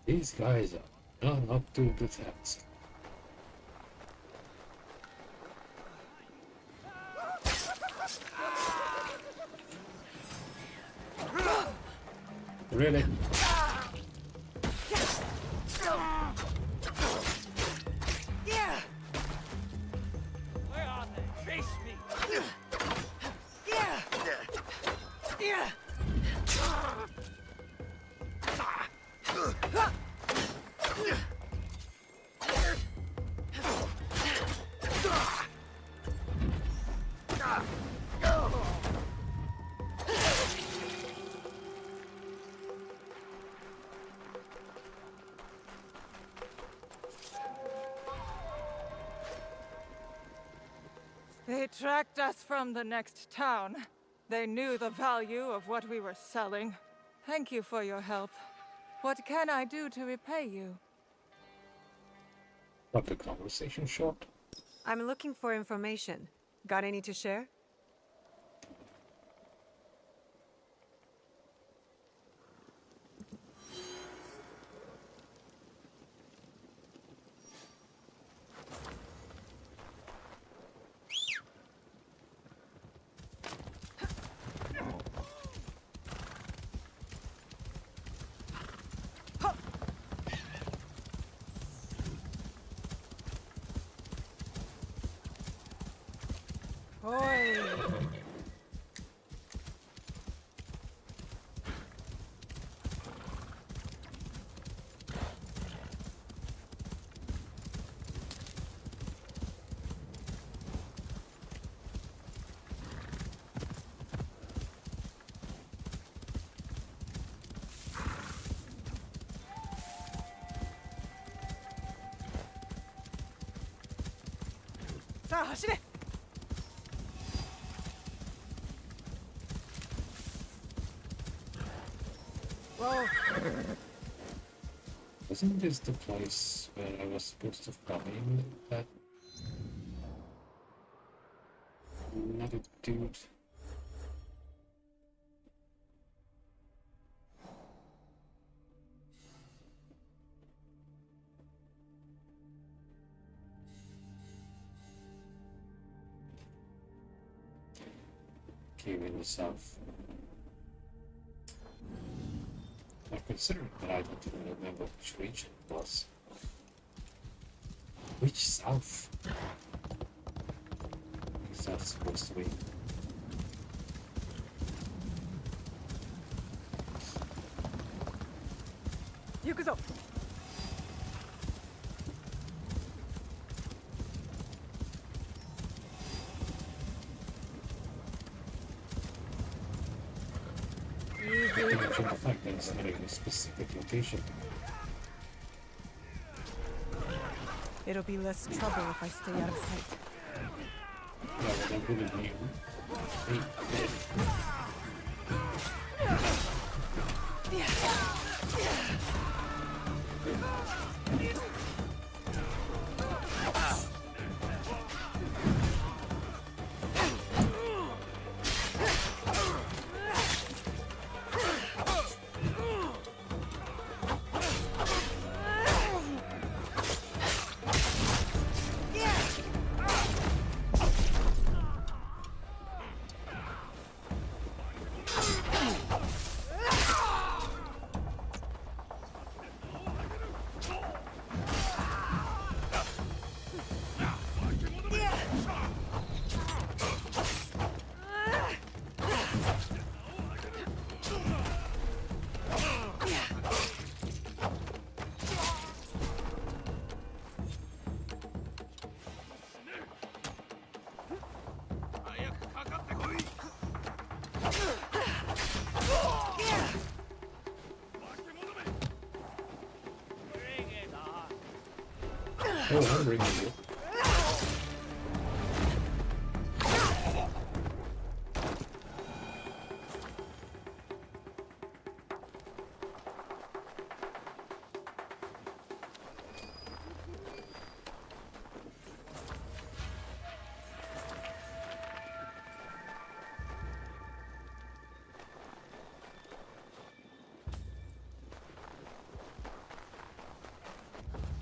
These guys are not up to the task. Really? Yeah. Where are they? Face me. Yeah. Yeah. They tracked us from the next town. They knew the value of what we were selling. Thank you for your help. What can I do to repay you? Cut the conversation short. I'm looking for information. Got any to share? Oi! Saあ、走れ! Whoa! Wasn't this the place where I was supposed to find that another dude? Came in the south. I considered that I don't even remember which region it was. Which south? Is that supposed to be? Yukuzo! Not to mention the fact that it's not even a specific location. It'll be less trouble if I stay out of sight. Yeah, well, that wouldn't mean. Oh, I'm bringing you.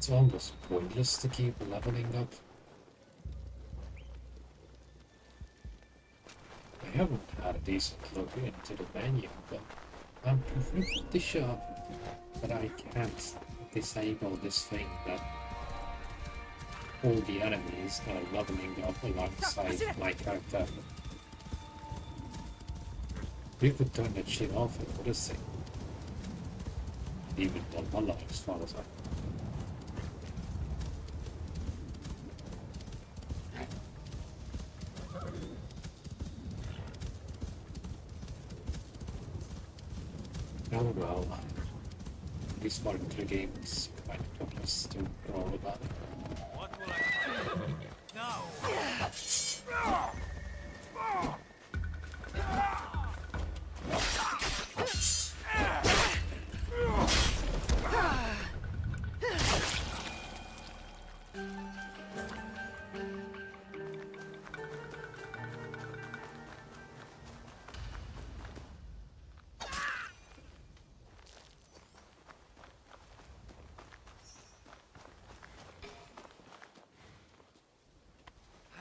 It's almost pointless to keep leveling up. I haven't had a decent look into the menu, but I'm pretty sure that I can't disable this thing that all the enemies are leveling up alongside my character. You could turn that shit off and put a thing. Even Valhalla as far as I oh well, this part of the game is kind of pointless to roll about it. What will I do? Now!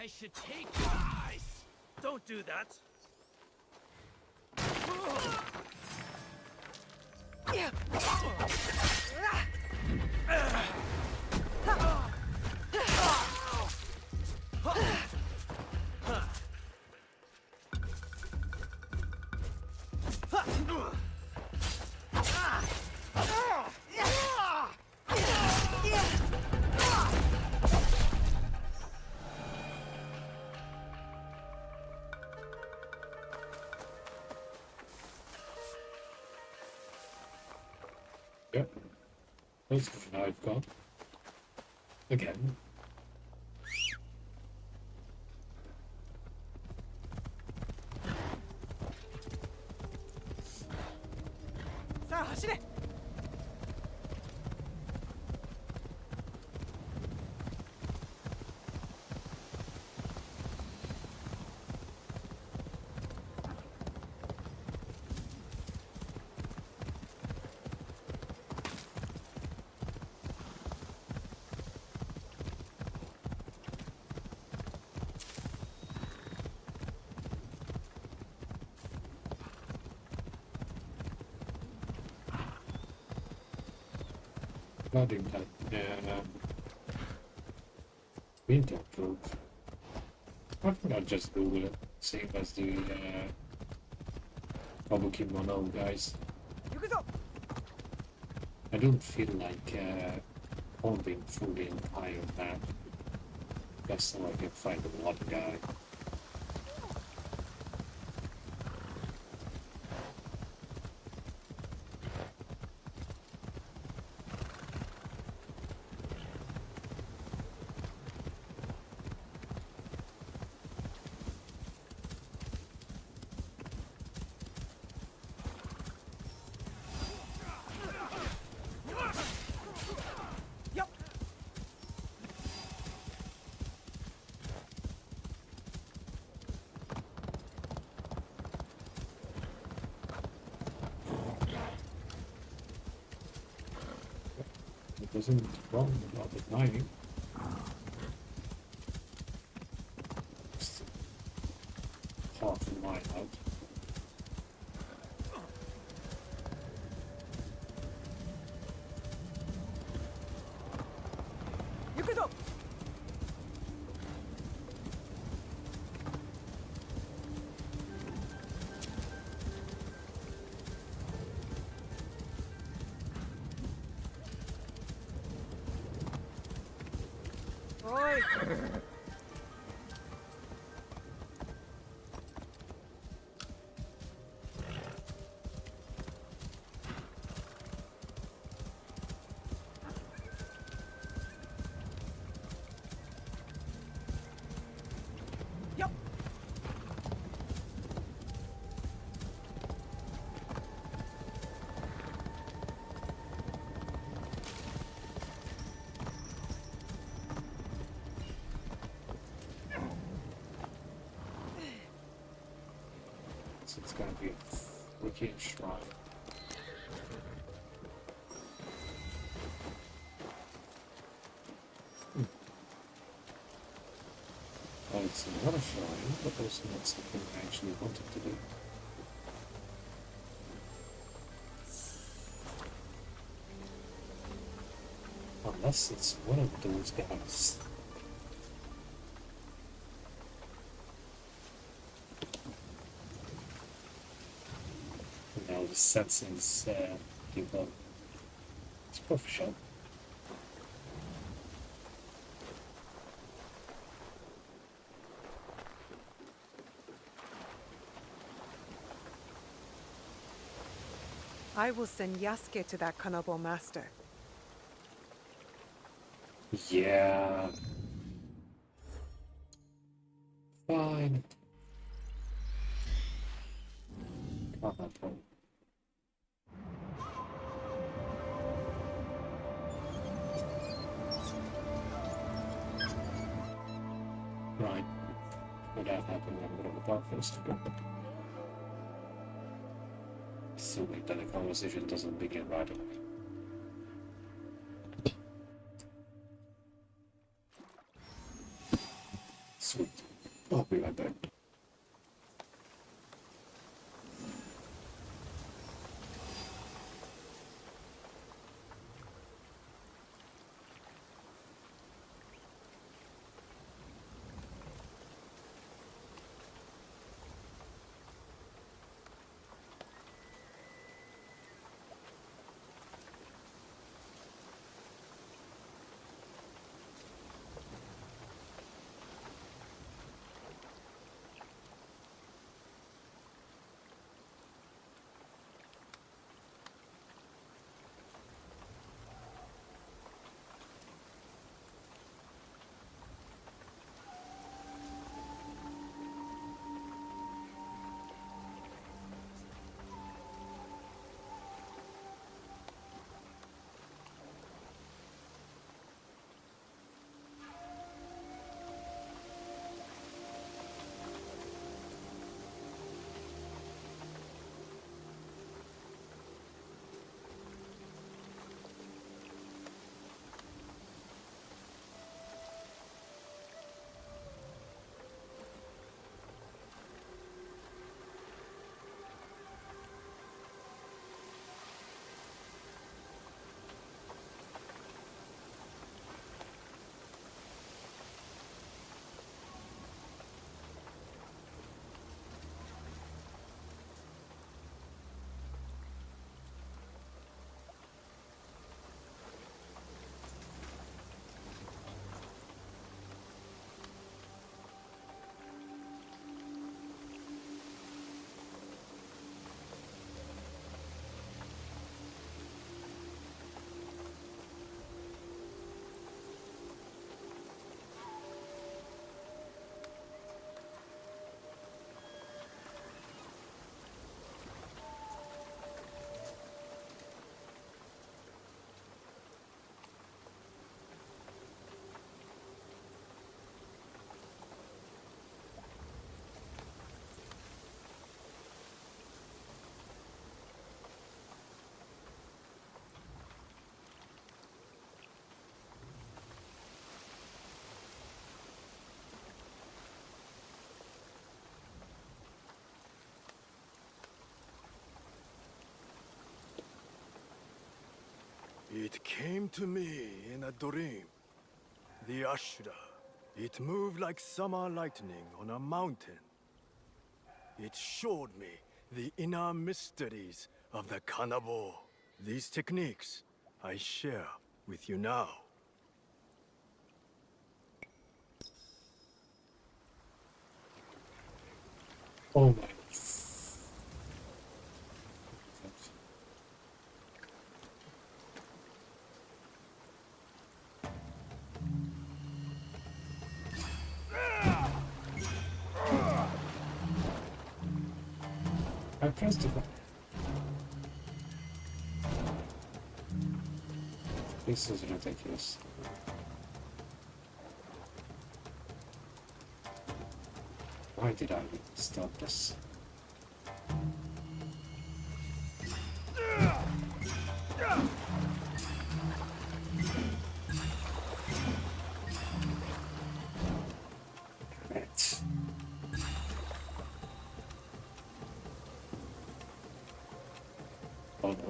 I should take your eyes. Don't do that. Yep. That's what I've got. Again. Regarding that winter proof, why don't I just Google it, same as the Kabuki Mono guys. I don't feel like combing through the entire map, just so I can find the one guy. Wasn't wrong about the mining. Just half a mile out. It's gonna be a freaking shrine. it's another shrine, but also not something I actually wanted to do. Unless it's one of those guys. Now the senses give up. It's a coffee shop. I will send Yasuke to that Kanabo master. Yeah. Fine. Kanabo. Right. Would that happen when we're on the bar first? Assuming that the conversation doesn't begin right away. Sweet. I'll be right back. It came to me in a dream. The Ashura. It moved like summer lightning on a mountain. It showed me the inner mysteries of the Kanabo. These techniques I share with you now. Oh my. I pressed it. This is ridiculous. Why did I start this? Damn it.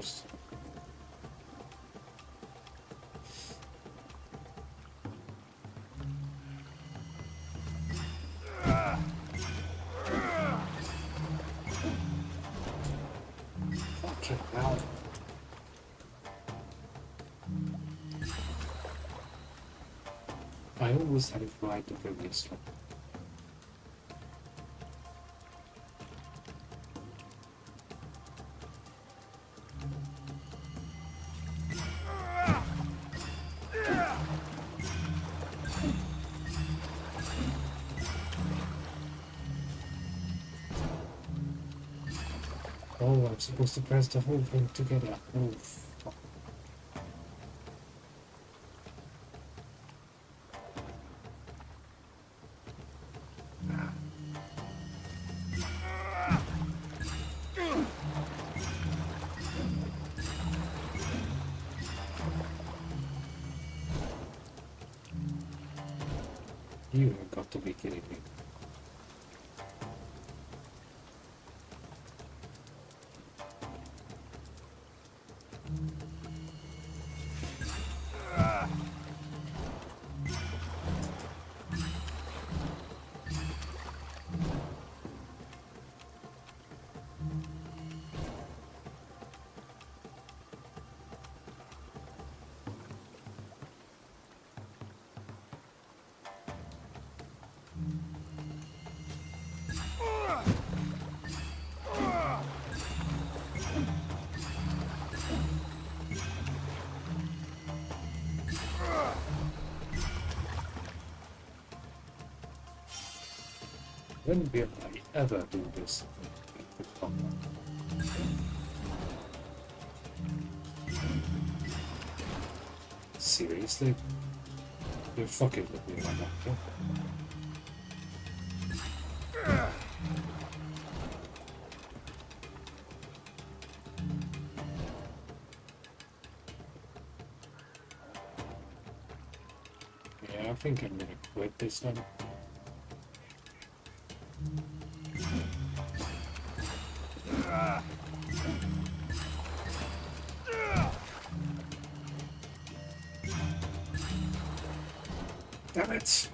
almost. Fucking hell. I always had it right the previous one. Oh, I'm supposed to press the whole thing together. Oh, fuck. You have got to be kidding me. When will I ever do this with combat? Seriously? You're fucking with me right now, huh? Yeah, I think I'm gonna quit this one. Damn it!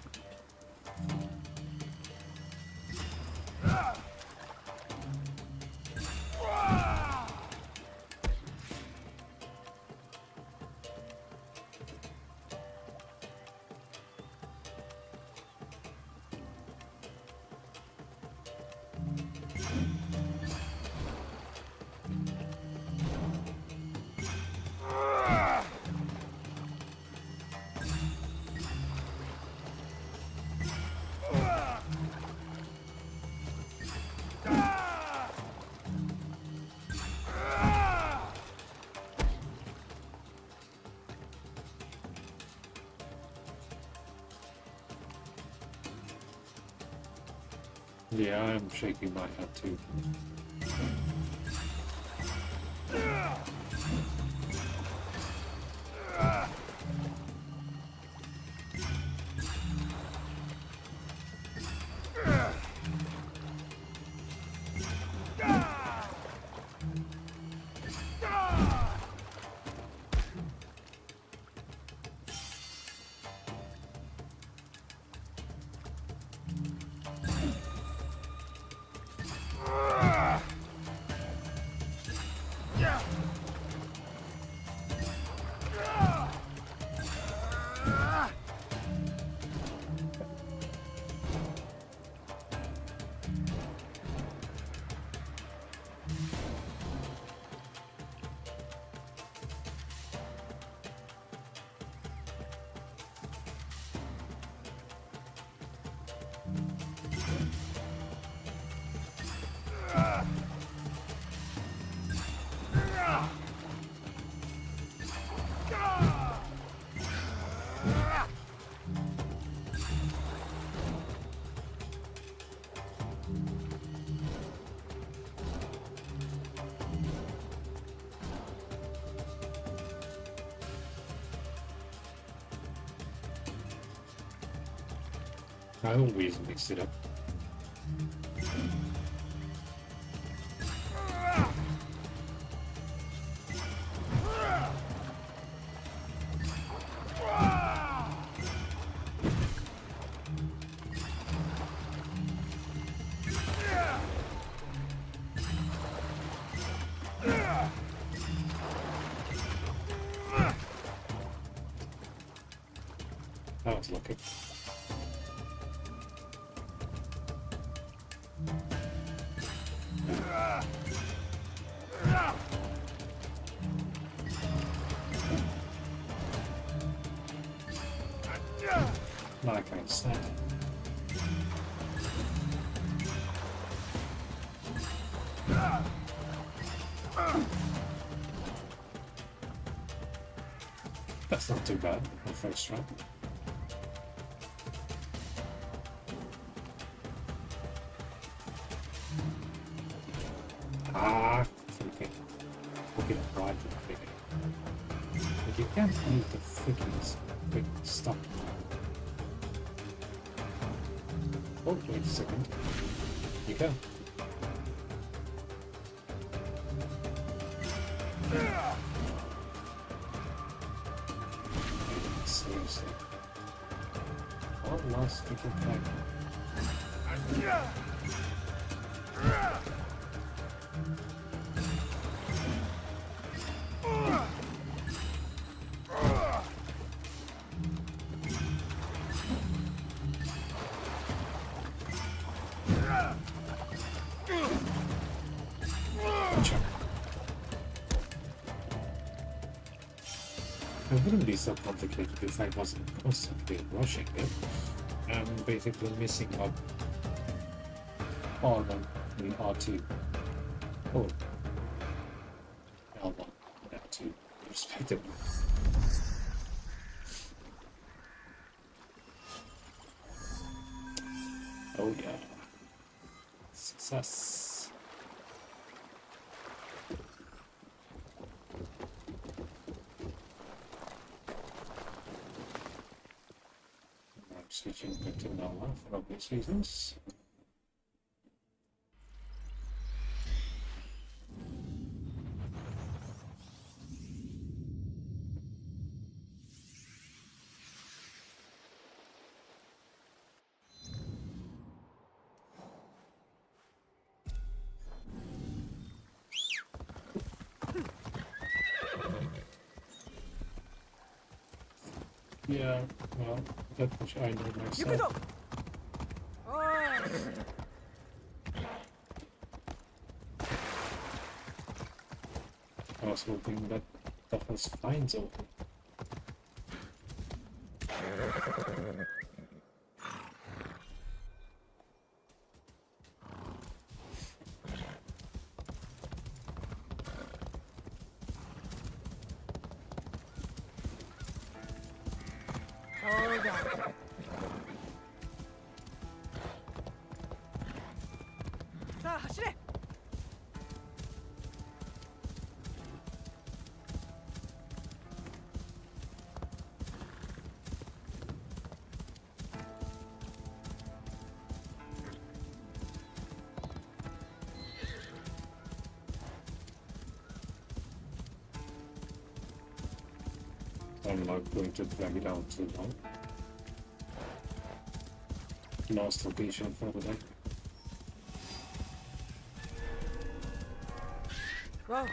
Yeah, I'm shaking my head too. I always mix it up. That was lucky. Like I said. That's not too bad for first try. Okay. Look at right to the figure. But you can't leave the freaking stuff. Oh, wait a second. You can. Seriously. One last freaking thing. It wouldn't be so complicated if I wasn't constantly rushing it. I'm basically missing up R1 and R2. Oh. L1 and L2, respectively. Oh yeah. Success. Switching back to Nova for obvious reasons. Yeah, well, that much I know myself. I was hoping that that was fine zone. Hold on. Saあ、走れ! I'm not going to drag it out too long. Last location for the day. Whoa.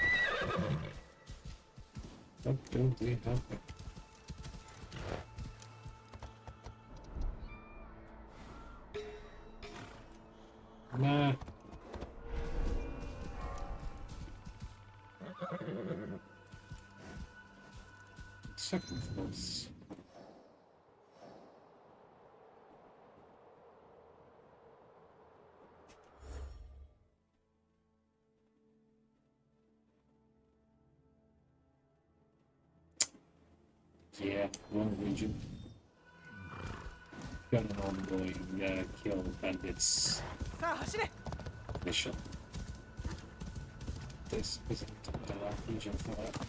What do we have? Nah. Second floors. Yeah, wrong region. Got an ongoing kill bandits さあ、走れ! mission. This isn't the right region for that.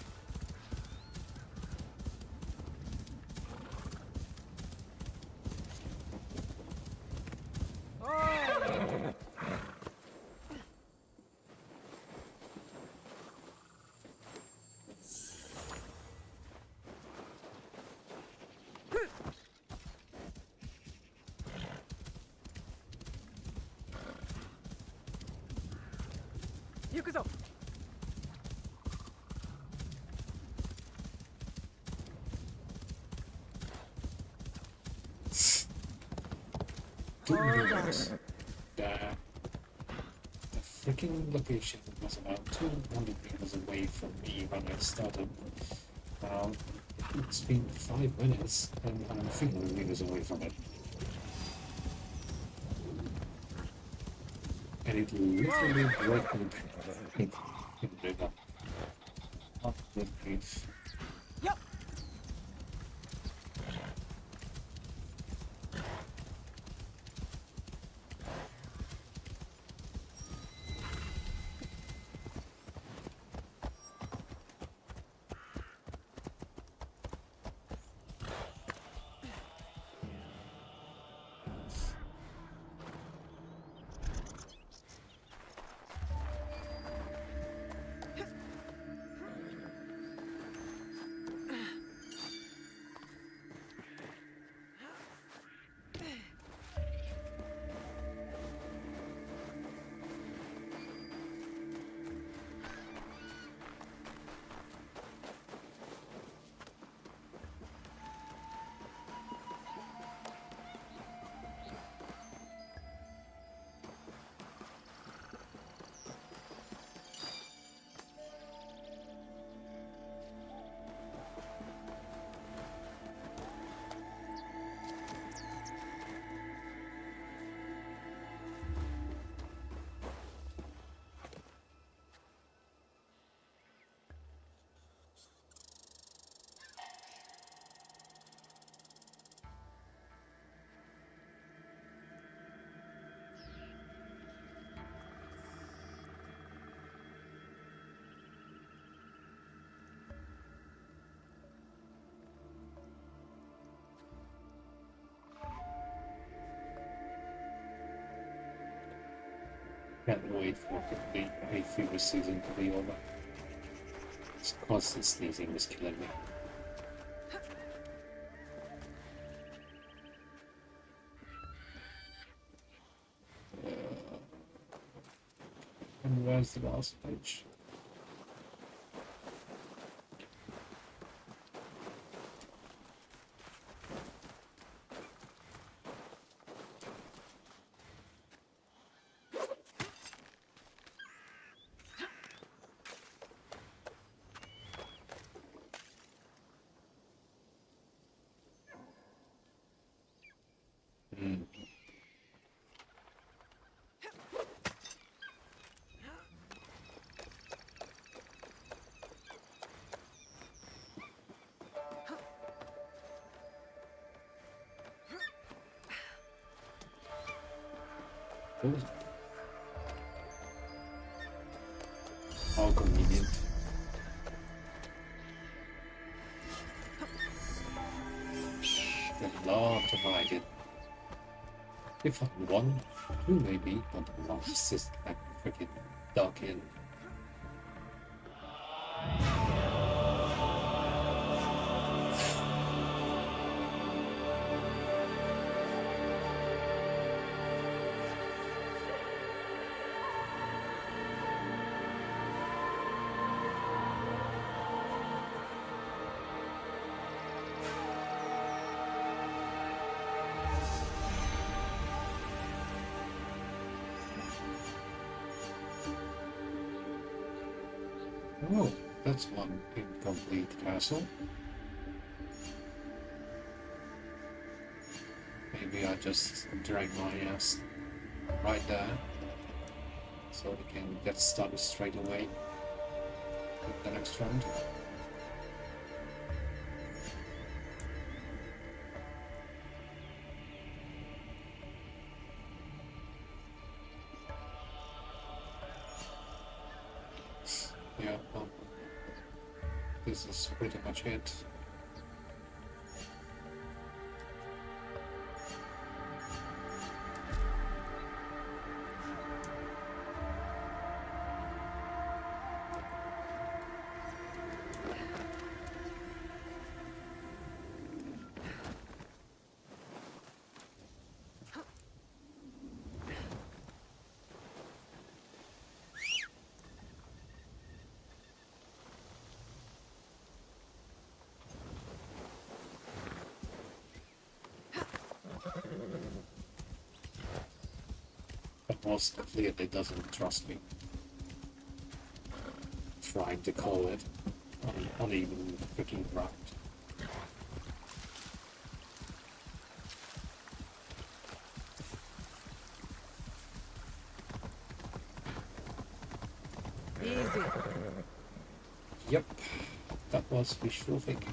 Hold on. The freaking location was about 200 meters away from me when I started. Now, it's been 5 minutes and I'm 300 meters away from it. And it literally broke me in the river. Not good grief. Yep. Can't wait for the hay fever season to be over. This constant sneezing is killing me. And where's the last page? How convenient. A lot to hide it. If I'm one, two maybe, but not just like freaking duck in. Oh, that's one incomplete castle. Maybe I just drag my ass right there so we can get started straight away with the next round. Yeah, well, this is pretty much it. boss clearly doesn't trust me. Trying to call it on an uneven freaking ground. Easy. Yep, that was wishful thinking.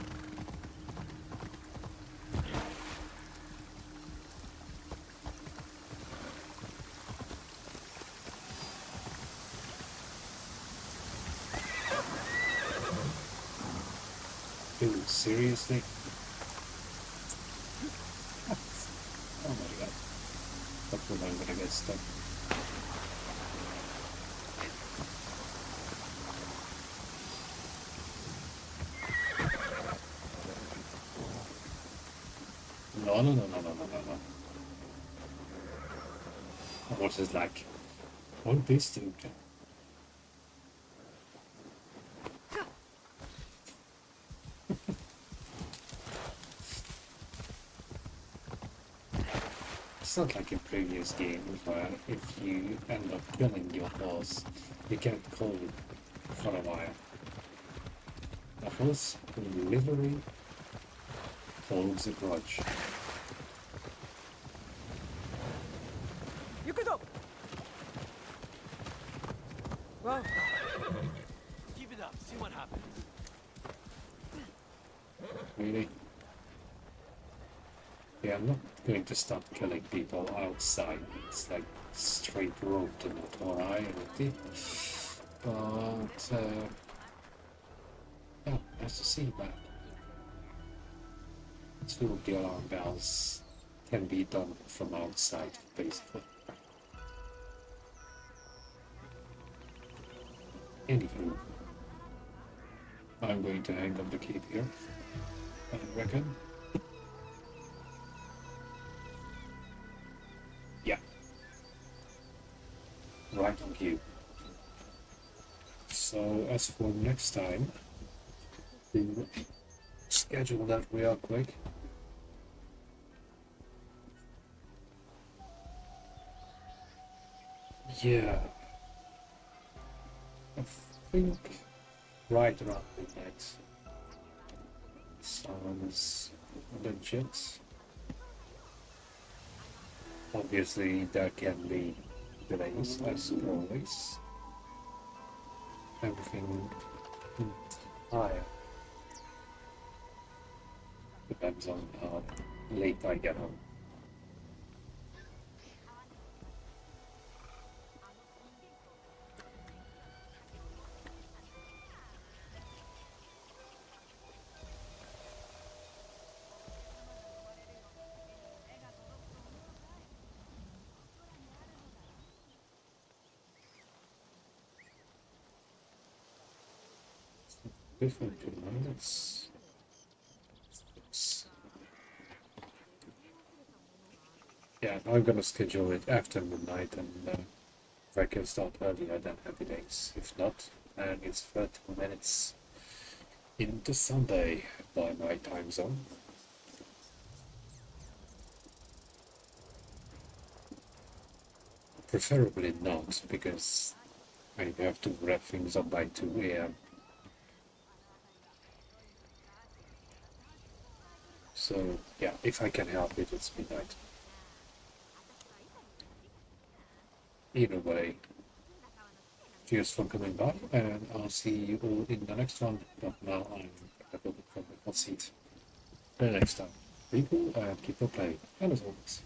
Dude, seriously? Oh my god. That's when I'm gonna get stuck. No. I was just like, what this dude? It's not like in previous games where if you end up killing your boss, you can't call it for a while. That was literally holds a grudge. Yukuzo! Whoa. Keep it up. See what happens. Really? Yeah, I'm not going to stop killing people outside. It's like straight road to notoriety. But, yeah, nice to see that. Two of the alarm bells can be done from outside, basically. Anywho, I'm going to hang up the cape here, I reckon. Yeah. Right on cue. So, as for next time, to schedule that real quick. Yeah. I think right around midnight sounds legit. Obviously, there can be delays, as always. Everything higher depends on how late I get home. Different minutes. Yeah, I'm gonna schedule it after midnight, and if I can start earlier, then happy days. If not, and it's 30 minutes into Sunday by my time zone. Preferably not, because I have to wrap things up by 2 a.m. So, yeah, if I can help it, it's midnight. Either way, cheers for coming by, and I'll see you all in the next one. But now I'm gonna go from the hot seat. The next time, be cool and keep on playing, and as always,